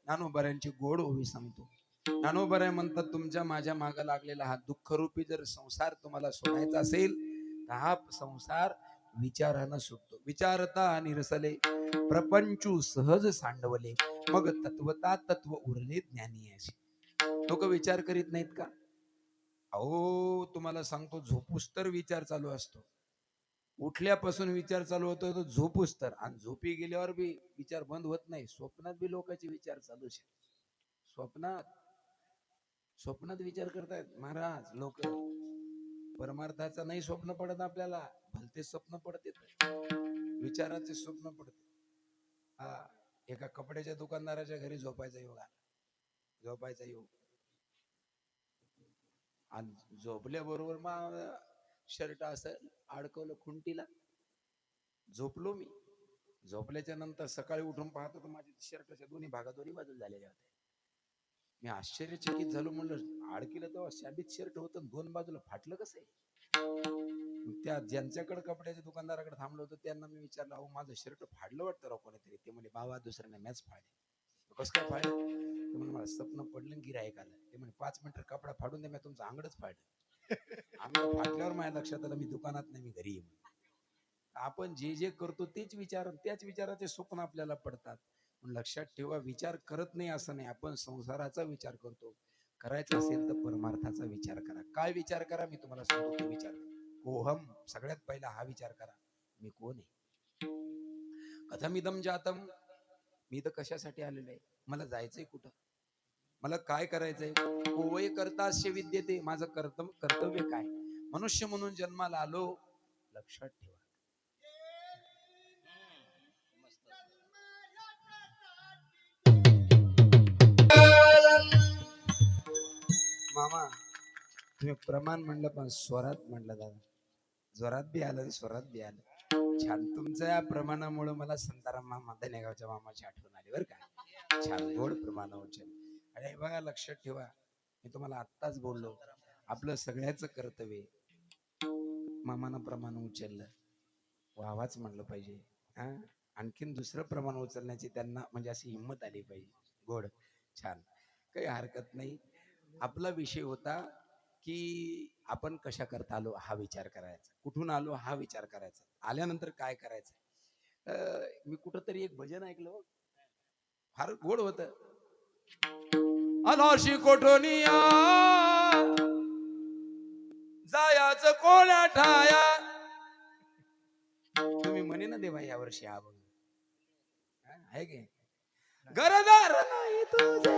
ज्ञानोबऱ्यांची गोड ओवी सांगतो ज्ञानोबऱ्या म्हणतात तुमच्या माझ्या मागे लागलेला हा दुःखरूपी जर संसार तुम्हाला सोडायचा असेल तर हा संसार विचारानं सुटतो विचारता निरसले प्रपंचू सहज सांडवले मग तत्वता तत्व उरले ज्ञानी असे लोक विचार करीत नाहीत का अहो तुम्हाला सांगतो झोपूस तर विचार चालू असतो उठल्यापासून विचार चालू होतो तो झोपूस तर आणि झोपी गेल्यावर बी विचार बंद होत नाही स्वप्नात बी लोकांचे विचार चालूच आहेत स्वप्नात स्वप्नात विचार करतायत महाराज लोक परमार्थाचा नाही स्वप्न पडत आपल्याला भलते स्वप्न पडते विचाराचे स्वप्न पडते हा एका कपड्याच्या दुकानदाराच्या घरी झोपायचा योग आला झोपायचा योग आणि झोपल्याबरोबर मग शर्ट असं अडकवलं खुंटीला झोपलो मी झोपल्याच्या नंतर सकाळी उठून पाहतो तर माझ्या शर्टाच्या दोन्ही बाजूला झालेल्या होत्या मी आश्चर्यचकित झालो म्हणलं अडकिलं तेव्हा शाबीत शर्ट होतं दोन बाजूला फाटलं कसं आहे त्या ज्यांच्याकडे कपड्याच्या दुकानदाराकडे थांबलो होतो त्यांना मी विचारलं अहो माझं शर्ट फाडलं वाटतं राव कोणीतरी ते म्हणजे बाबा दुसऱ्याने मॅच फाडले कसं काय फाडलं ते म्हणजे मला स्वप्न पडलं गिरायक आलं ते म्हणजे 5 मिनिटं कपडा फाडून दे मी तुमचं अंगडच फाडलं अंगड फाटल्यावर माझ्या लक्षात आलं मी दुकानात नाही मी घरी येईन आपण जे जे करतो तेच विचार त्याच विचाराचे स्वप्न आपल्याला पडतात लक्षात ठेवा विचार करत नाही असं नाही आपण संसाराचा विचार करतो करायचा असेल तर परमार्थाचा विचार करा काय विचार करा मी तुम्हाला सांगतो तो विचार कोहम सगळ्यात पहिला हा विचार करा मी कोण आहे कथमिदम जातम मी तर कशासाठी आलेलो आहे मला जायचंय कुठं मला काय करायचंय कोवय करतास्य विद्यते माझं कर्तव्य काय मनुष्य म्हणून जन्माला आलो लक्षात ठेवा मामा तुम्ही प्रमाण म्हणलं पण स्वरात म्हणलं दादा जोरात बी आलं आणि स्वरात बी आलं छान तुमच्या या प्रमाणामुळे मला संताराम मामा धनेगावच्या मामाची आठवण आली बरं का छान गोड प्रमाण उचल अरे बघा लक्षात ठेवा मी तुम्हाला आत्ताच बोललो आपलं सगळ्याचं कर्तव्य मामानं प्रमाण उचललं व्हावाच म्हणलं पाहिजे हा आणखीन दुसरं प्रमाण उचलण्याची त्यांना म्हणजे अशी हिंमत आली पाहिजे गोड छान काही हरकत नाही आपला विषय होता की आपण कशा करता आलो हा विचार करायचा कुठून आलो हा विचार करायचा आल्यानंतर काय करायचं मी कुठंतरी एक भजन ऐकलं हो. फार गोड होत अनाशी कोठोनिया जायाच कोण्या ठाया तुम्ही म्हणे ना देवा या वर्षी हा बघ आहे की घरदार नाही तुझे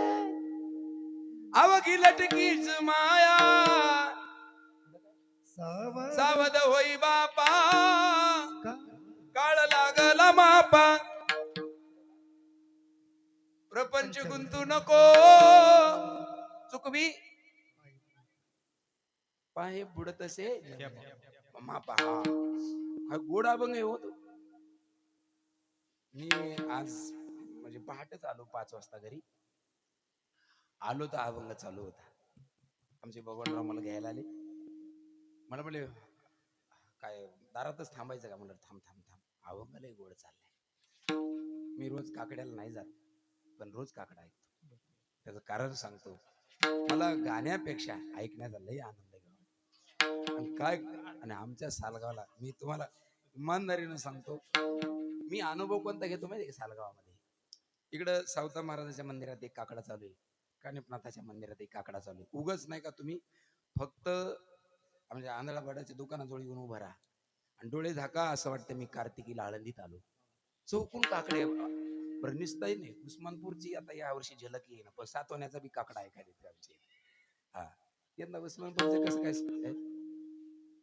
अवघी लटकीच माया सावध होई बापा काळ लागला मापा प्रपंच गुंतू नको चुकवी पाहे बुडत असे मापा हा गोड अभंग आहे होतो मी आज म्हणजे पहाटेच आलो 5 वाजता घरी आलो तर अभंग चालू होता आमचे बबनराव मला घ्यायला आले मला म्हणले काय दारातच थांबायचं का म्हणलं थांब थांब थांब अभंग लय गोड चाललाय मी रोज काकड्याला नाही जात पण रोज काकडा ऐकतो त्याचं कारण सांगतो मला गाण्यापेक्षा ऐकण्याचा लय आनंद आहे आणि काय आणि आमच्या सालगावला मी तुम्हाला इमानदारीनं सांगतो मी अनुभव कोणता घेतो माहिती का सालगावामध्ये इकडं सावता महाराजाच्या मंदिरात एक काकडा चालू आहे, कानिपनाथाच्या मंदिरात एक काकडा चालू आहे. उगच नाही का तुम्ही फक्त म्हणजे आंधळापाड्याच्या दुकानाजवळ येऊन उभा राहा आणि डोळे झाका, असं वाटतं मी कार्तिकीला आळंदीत आलो. चौकून काकडे बरं निसताही नाही. उस्मानपूरची आता या वर्षी झलक येईना, पण सातवण्याचा बी काकडा ऐकायला येते आमच्या इथे. हा, यंदा उस्मानपूरचं कसं काय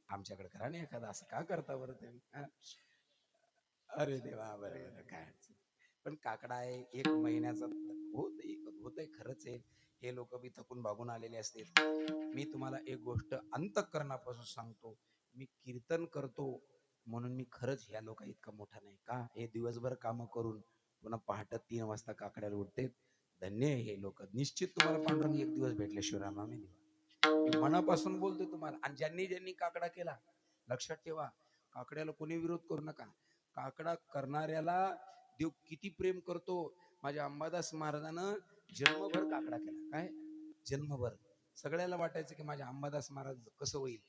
आमच्याकडे करा नाही एखादा, असं का करता बरं तुम्ही हा? अरे देवा, बरं बरं काय अडचण नाही. पण काकडा आहे 1 महिन्याचा, होतंय खरंच आहे. हे लोक बी थकून भागून आलेले असते. मी तुम्हाला एक गोष्ट अंतःकरणापासून सांगतो, मी कीर्तन करतो म्हणून मी खरंच ह्या लोका इतका मोठा नाही का. हे दिवसभर काम करून पुन्हा पहाटे 3 वाजता काकड्याला उठते. धन्य आहे हे लोक. निश्चित तुम्हाला पांडुरंग एक दिवस भेटल्याशिवाय रामा मी देवा. मी मनापासून बोलतोय तुम्हाला. आणि ज्यांनी ज्यांनी काकडा केला, लक्षात ठेवा, काकड्याला कोणी विरोध करू नका. काकडा करणाऱ्याला देव किती प्रेम करतो. माझ्या अंबादास महाराजानं जन्मभर काकडा केला. काय जन्मभर सगळ्याला वाटायचं की माझ्या अंबादास महाराज कसं होईल.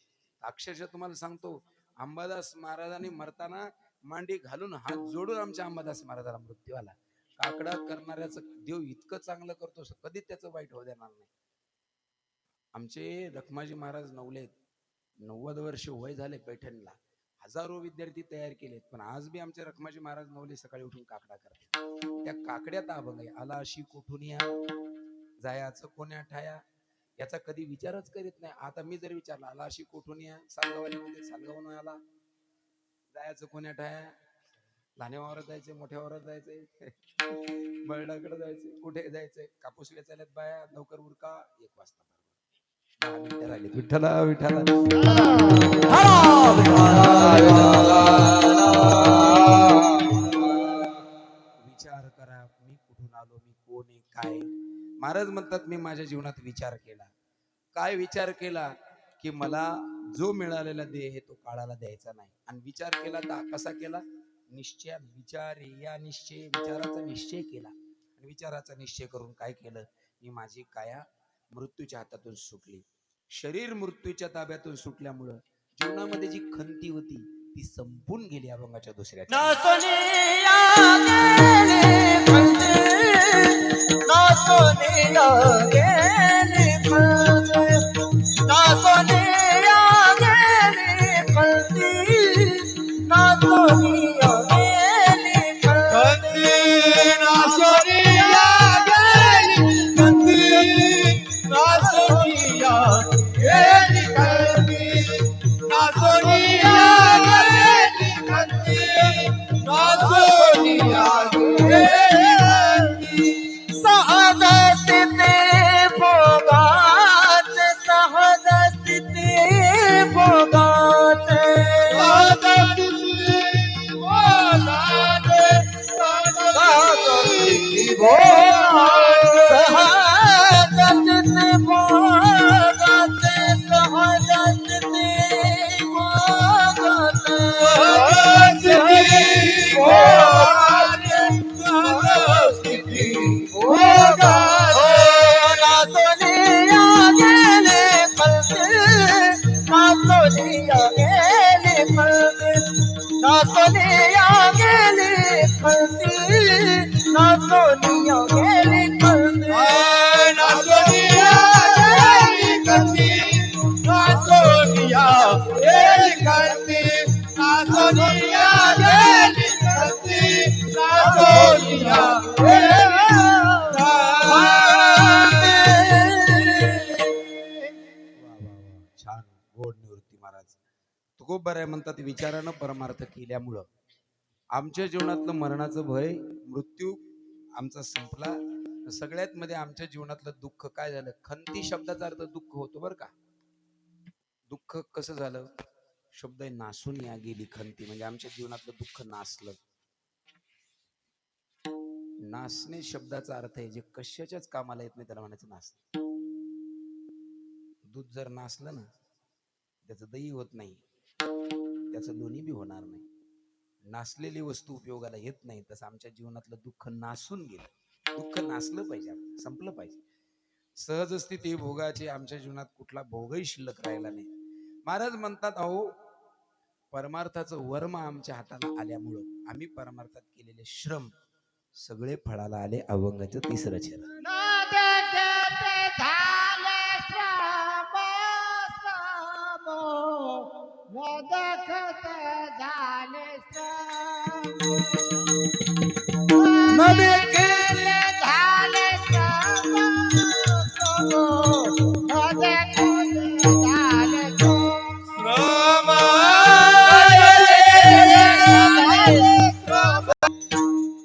अक्षरशः तुम्हाला सांगतो, अंबादास महाराजांनी मरताना मांडी घालून हात जोडून आमच्या अंबादास महाराजाला मृत्यू आला. काकडा करणाऱ्याचं देव इतकं चांगलं करतो, कधी त्याचं वाईट होऊ देणार नाही. आमचे रखमाजी महाराज नवलेत, 90 वर्ष वय झाले पैठणला. हजारो विद्यार्थी तयार केलेत, पण आज बी आमचे रखमाजी महाराज नवले सकाळी उठून काकडा करतात. त्या काकड्यात अभंग आहे, आला अशी कुठून या, जायाचं कोण्या ठाया. याचा कधी विचारच करीत नाही. आता मी जर विचारला, आला अशी कुठून या, सालगावालीमध्ये सालगावून आला, जायचं कोण्या ठाया, लहान्या वावरात जायचंय, मोठ्या वावरात जायचंय, बर्डाकडे जायचंय, कुठे जायचंय, कापूस वेचायल्यात बाया, लवकर उरका, 1 वाजता. 10 मिनिटं राहिली. विठ्ठला विठ्ठला विचार करा, मी कुठून आलो, मी कोण आहे, काय. महाराज म्हणतात, मी माझ्या जीवनात विचार केला. काय विचार केला की मला जो मिळालेला देह आहे तो काळाला द्यायचा नाही. आणि विचार केला तर कसा केला, निश्चय. विचार या निश्चय, विचाराचा निश्चय केला. आणि विचाराचा निश्चय करून काय केलं, मी माझी काया मृत्यूच्या हातातून सुटली. शरीर मृत्यूच्या ताब्यातून सुटल्यामुळं जीवनामध्ये जी खंती होती ती संपून गेली. अभंगाच्या दुसऱ्या छान गोड निवृत्ती महाराज. तुकोबर आहे म्हणतात, विचारानं परमार्थ केल्यामुळं आमच्या जीवनातलं मरणाचं भय, मृत्यू आमचा संपला. सगळ्यात मध्ये आमच्या जीवनातलं दुःख काय झालं, खंती शब्दाचा अर्थ दुःख होतो बरं का. दुःख कसं झालं, शब्द आहे नासून या गेली खंती, म्हणजे आमच्या जीवनातलं दुःख नासलं. नासणे शब्दाचा अर्थ आहे जे कशाच्याच कामाला येत नाही त्याला म्हणायचं नासणे. दूध जर नासलं ना, त्याचं दही होत नाही, त्याचं लोणी बी होणार नाही. नासलेली वस्तू उपयोगाला येत नाही. तसं आमच्या जीवनातलं दुःख नासून गेलं. दुःख नासलं पाहिजे, संपलं पाहिजे. सहज स्थिती भोगाची आमच्या जीवनात कुठला भोगही शिल्लक राहिला नाही. महाराज म्हणतात, अहो परमार्थाचं वर्म आमच्या हाताला आल्यामुळं आम्ही परमार्थात केलेले श्रम सगळे फळाला आले अभंगाचं तिसरं चरण. नदी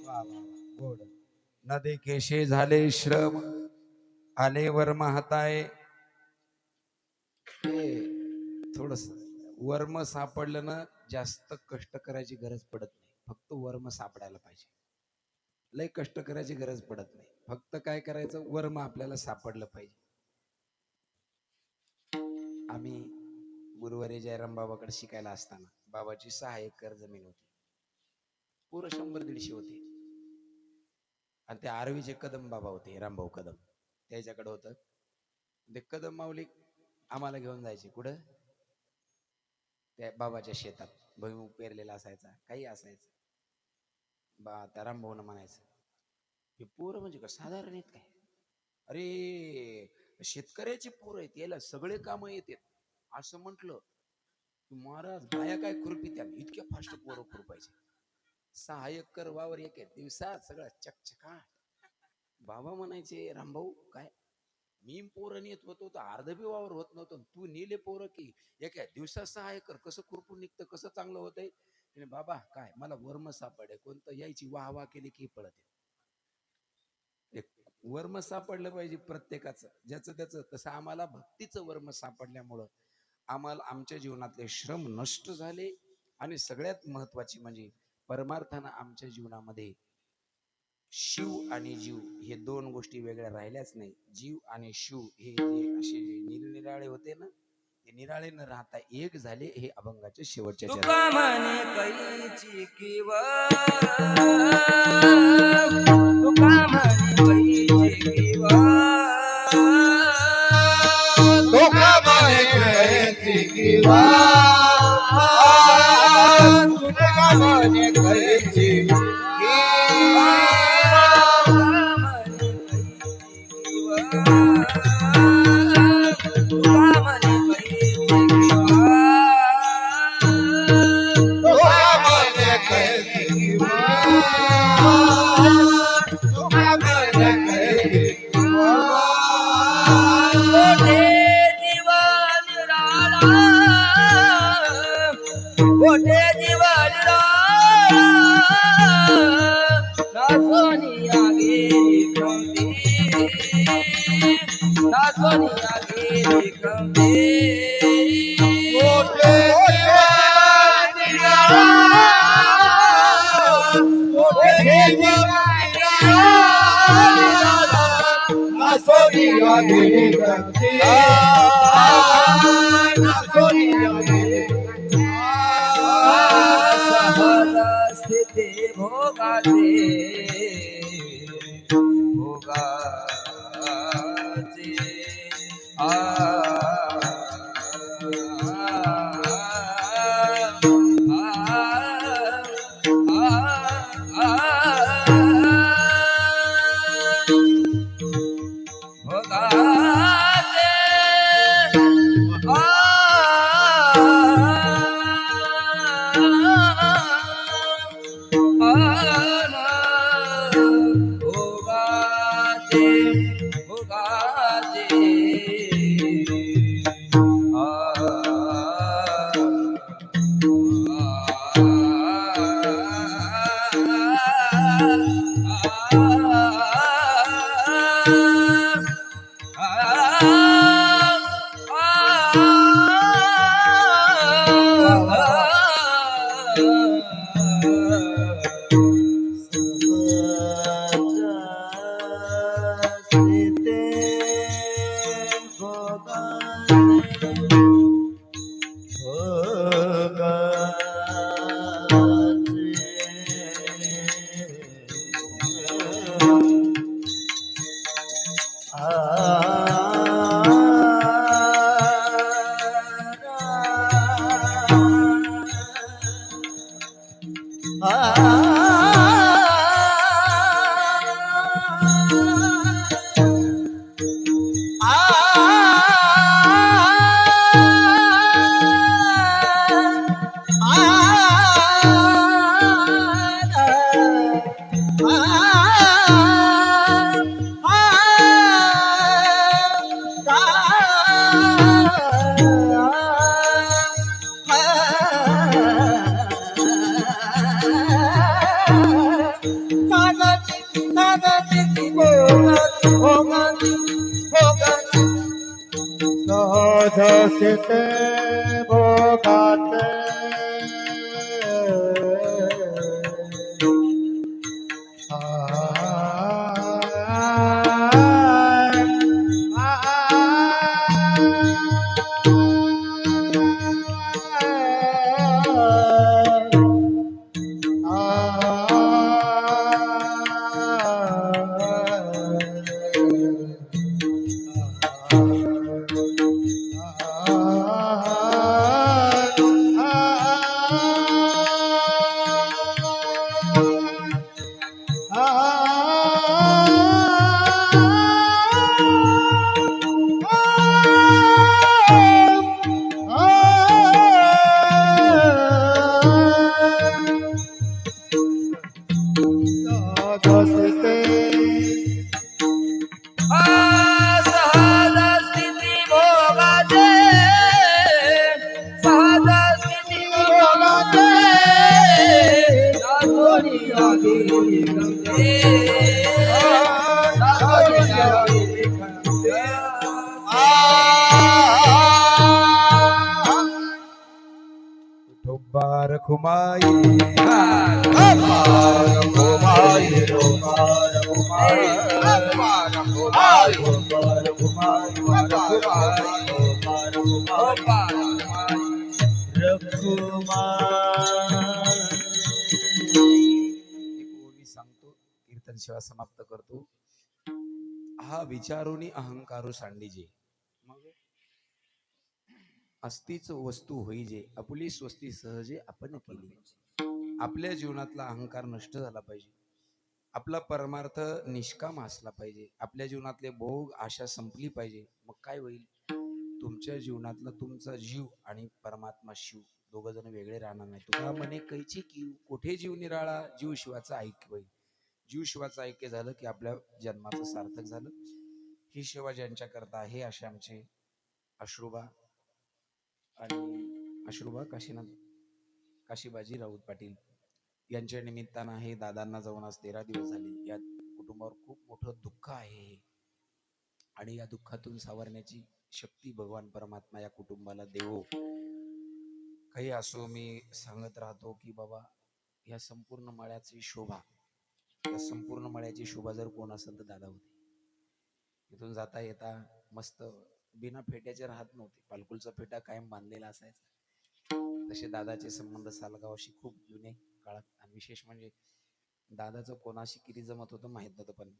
श्रम गोड. नदी केशे झाले श्रम आले वर्म हाताय. थोडस वर्म सापडलं ना जास्त कष्ट करायची गरज पडत नाही. फक्त वर्म सापडायला पाहिजे. लय कष्ट करायची गरज पडत नाही. फक्त काय करायचं वर्म आपल्याला सापडलं पाहिजे. आम्ही गुरुवारी जयराम बाबाकडे शिकायला असताना बाबाची 6 एकर जमीन होती. पुरं 100-150 होते. आणि ते आरवीचे कदम बाबा होते, रामभाऊ कदम, त्याच्याकडे होतं. ते कदम माऊली आम्हाला घेऊन जायचे कुठं, त्या बाबाच्या शेतात. भुईमुग पेरलेला असायचा, काही असायचं. त्या रामभाऊनं म्हणायचं हे पोरं म्हणजे का साधारण आहेत काय, अरे शेतकऱ्याची पोरं आहेत, याला सगळे कामं येतात. असं म्हटलं की महाराज बाया काय खुरपी त्या इतक्या फास्ट पोरं खुरपायचे. 6 एकर वावर एक दिवसात सगळं चकचका. बाबा म्हणायचे रामभाऊ काय मी पोरं नेत होतो तर अर्ध बी वावर होत नव्हतं, तू नेले पोरं की एका दिवसात 6 एकर कसं खुरपून निघतं, कसं चांगलं होतंय. बाबा काय मला वर्म सापडे, कोणतं यायची वाह वाह केली की पळत. एक वर्म सापडलं पाहिजे प्रत्येकाचं, ज्याचं त्याचं. तसं आम्हाला भक्तीचं वर्म सापडल्यामुळं आम्हाला आमच्या जीवनातले श्रम नष्ट झाले. आणि सगळ्यात महत्वाची म्हणजे परमार्थानं आमच्या जीवनामध्ये शिव आणि जीव हे 2 गोष्टी वेगळ्या राहिल्याच नाही. जीव आणि शिव हे जे असे निरनिराळे होते ना, ते निराळे न राहता एक झाले. हे अभंगाचे शेवटच्या तुका चरणात. म्हणे कैची किवा तुका म्हणे कैची किवा धोका माने कैसी किवा धोका माने कैसी किवा धोका माने कैसी किवा धोका माने कैसी किवा मोठे जीवन नाचोनिया गेली कमी नाचोनिया गेली कमी मोठे सोनिया गिरी करती सोनिया गिरी सहज स्थिती भोगाचे भोगाचे विठोबा रखुमाई एक ओवी सांगतो, कीर्तन सेवा समाप्त करतो. हा विचारुनी अहंकारू सांडीजे, मग अस्तीच वस्तू होई जे, आपुली स्वस्ती सहजे आपण केली. आपल्या जीवनातला अहंकार नष्ट झाला पाहिजे. आपला परमार्थ निष्काम असला पाहिजे. आपल्या जीवनातले भोग आशा संपली पाहिजे. मग काय होईल? तुमच्या जीवनातला तुमचा जीव आणि परमात्मा शिव दोघ जण वेगळे राहणार नाही. तुका म्हणे कैची कीव, कोठे जीव निराळा, जीव शिवाचा ऐक्य होईल. जीव शिवाचं ऐक्य झालं की आपल्या जन्माचं सार्थक झालं. ही सेवा ज्यांच्या करता आहे असे आमचे अश्रुबा आणि अश्रुबा काशीबाजी राऊत पाटील यांच्या निमित्तानं हे दादांना जाऊन आज 13 दिवस झाले. या कुटुंबावर खूप मोठं दुःख आहे आणि या दुःखातून सावरण्याची शक्ती भगवान परमात्मा या कुटुंबाला देवो. काही असो, मी सांगत राहतो की बाबा या संपूर्ण मळ्याची शोभा, या संपूर्ण मळ्याची शोभा जर कोण असेल तर दादा होते. इथून जाता येता मस्त बिना फेट्याचे राहत नव्हते. पालकुलचा फेटा कायम बांधलेला असायचा. तसे दादाचे संबंध सालगावशी खूप जुने काळात, आणि विशेष म्हणजे दादाचं कोणाशी किती जमत होतं माहित नव्हतं, पण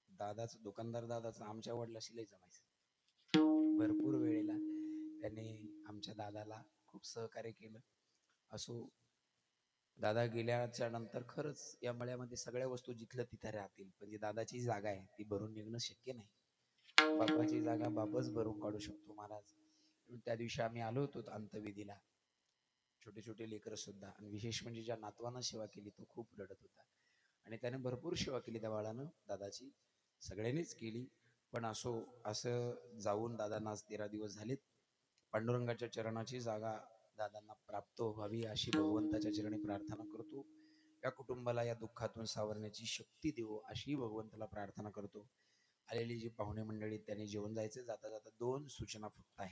दादाचं दुकानदार दादाचं आमच्या वडिलाशी लय जमायचं. भरपूर वेळेला त्याने आमच्या दादाला खूप सहकार्य केलं. असो, दादा गेल्याच्या नंतर खरंच या मळ्यामध्ये सगळ्या वस्तू जिथल्या तिथे राहतील, पण जी दादाची जागा आहे ती भरून निघणं शक्य नाही. बापाची जागा बापच भरून काढू शकतो महाराज. त्या दिवशी आम्ही आलो होतो अंतविधीला, छोटे छोटे लेकरं सुद्धा, आणि विशेष म्हणजे ज्या नातवानं सेवा केली तो खूप रडत होता. आणि त्याने भरपूर सेवा केली त्या बाळानं दादाची, सगळ्यांनीच केली. पण असो, असं जाऊन दादांना आज 13 दिवस झालेत. पांडुरंगाच्या चरणाची जागा दादांना प्राप्त व्हावी अशी भगवंताच्या चरणी प्रार्थना करतो. या कुटुंबाला या दुःखातून सावरण्याची शक्ती देवो अशी भगवंताला प्रार्थना करतो. आलेली जी पाहुणे मंडळी त्यांनी जेवण जायचे. जाता जाता 2 सूचना फक्त आहेत.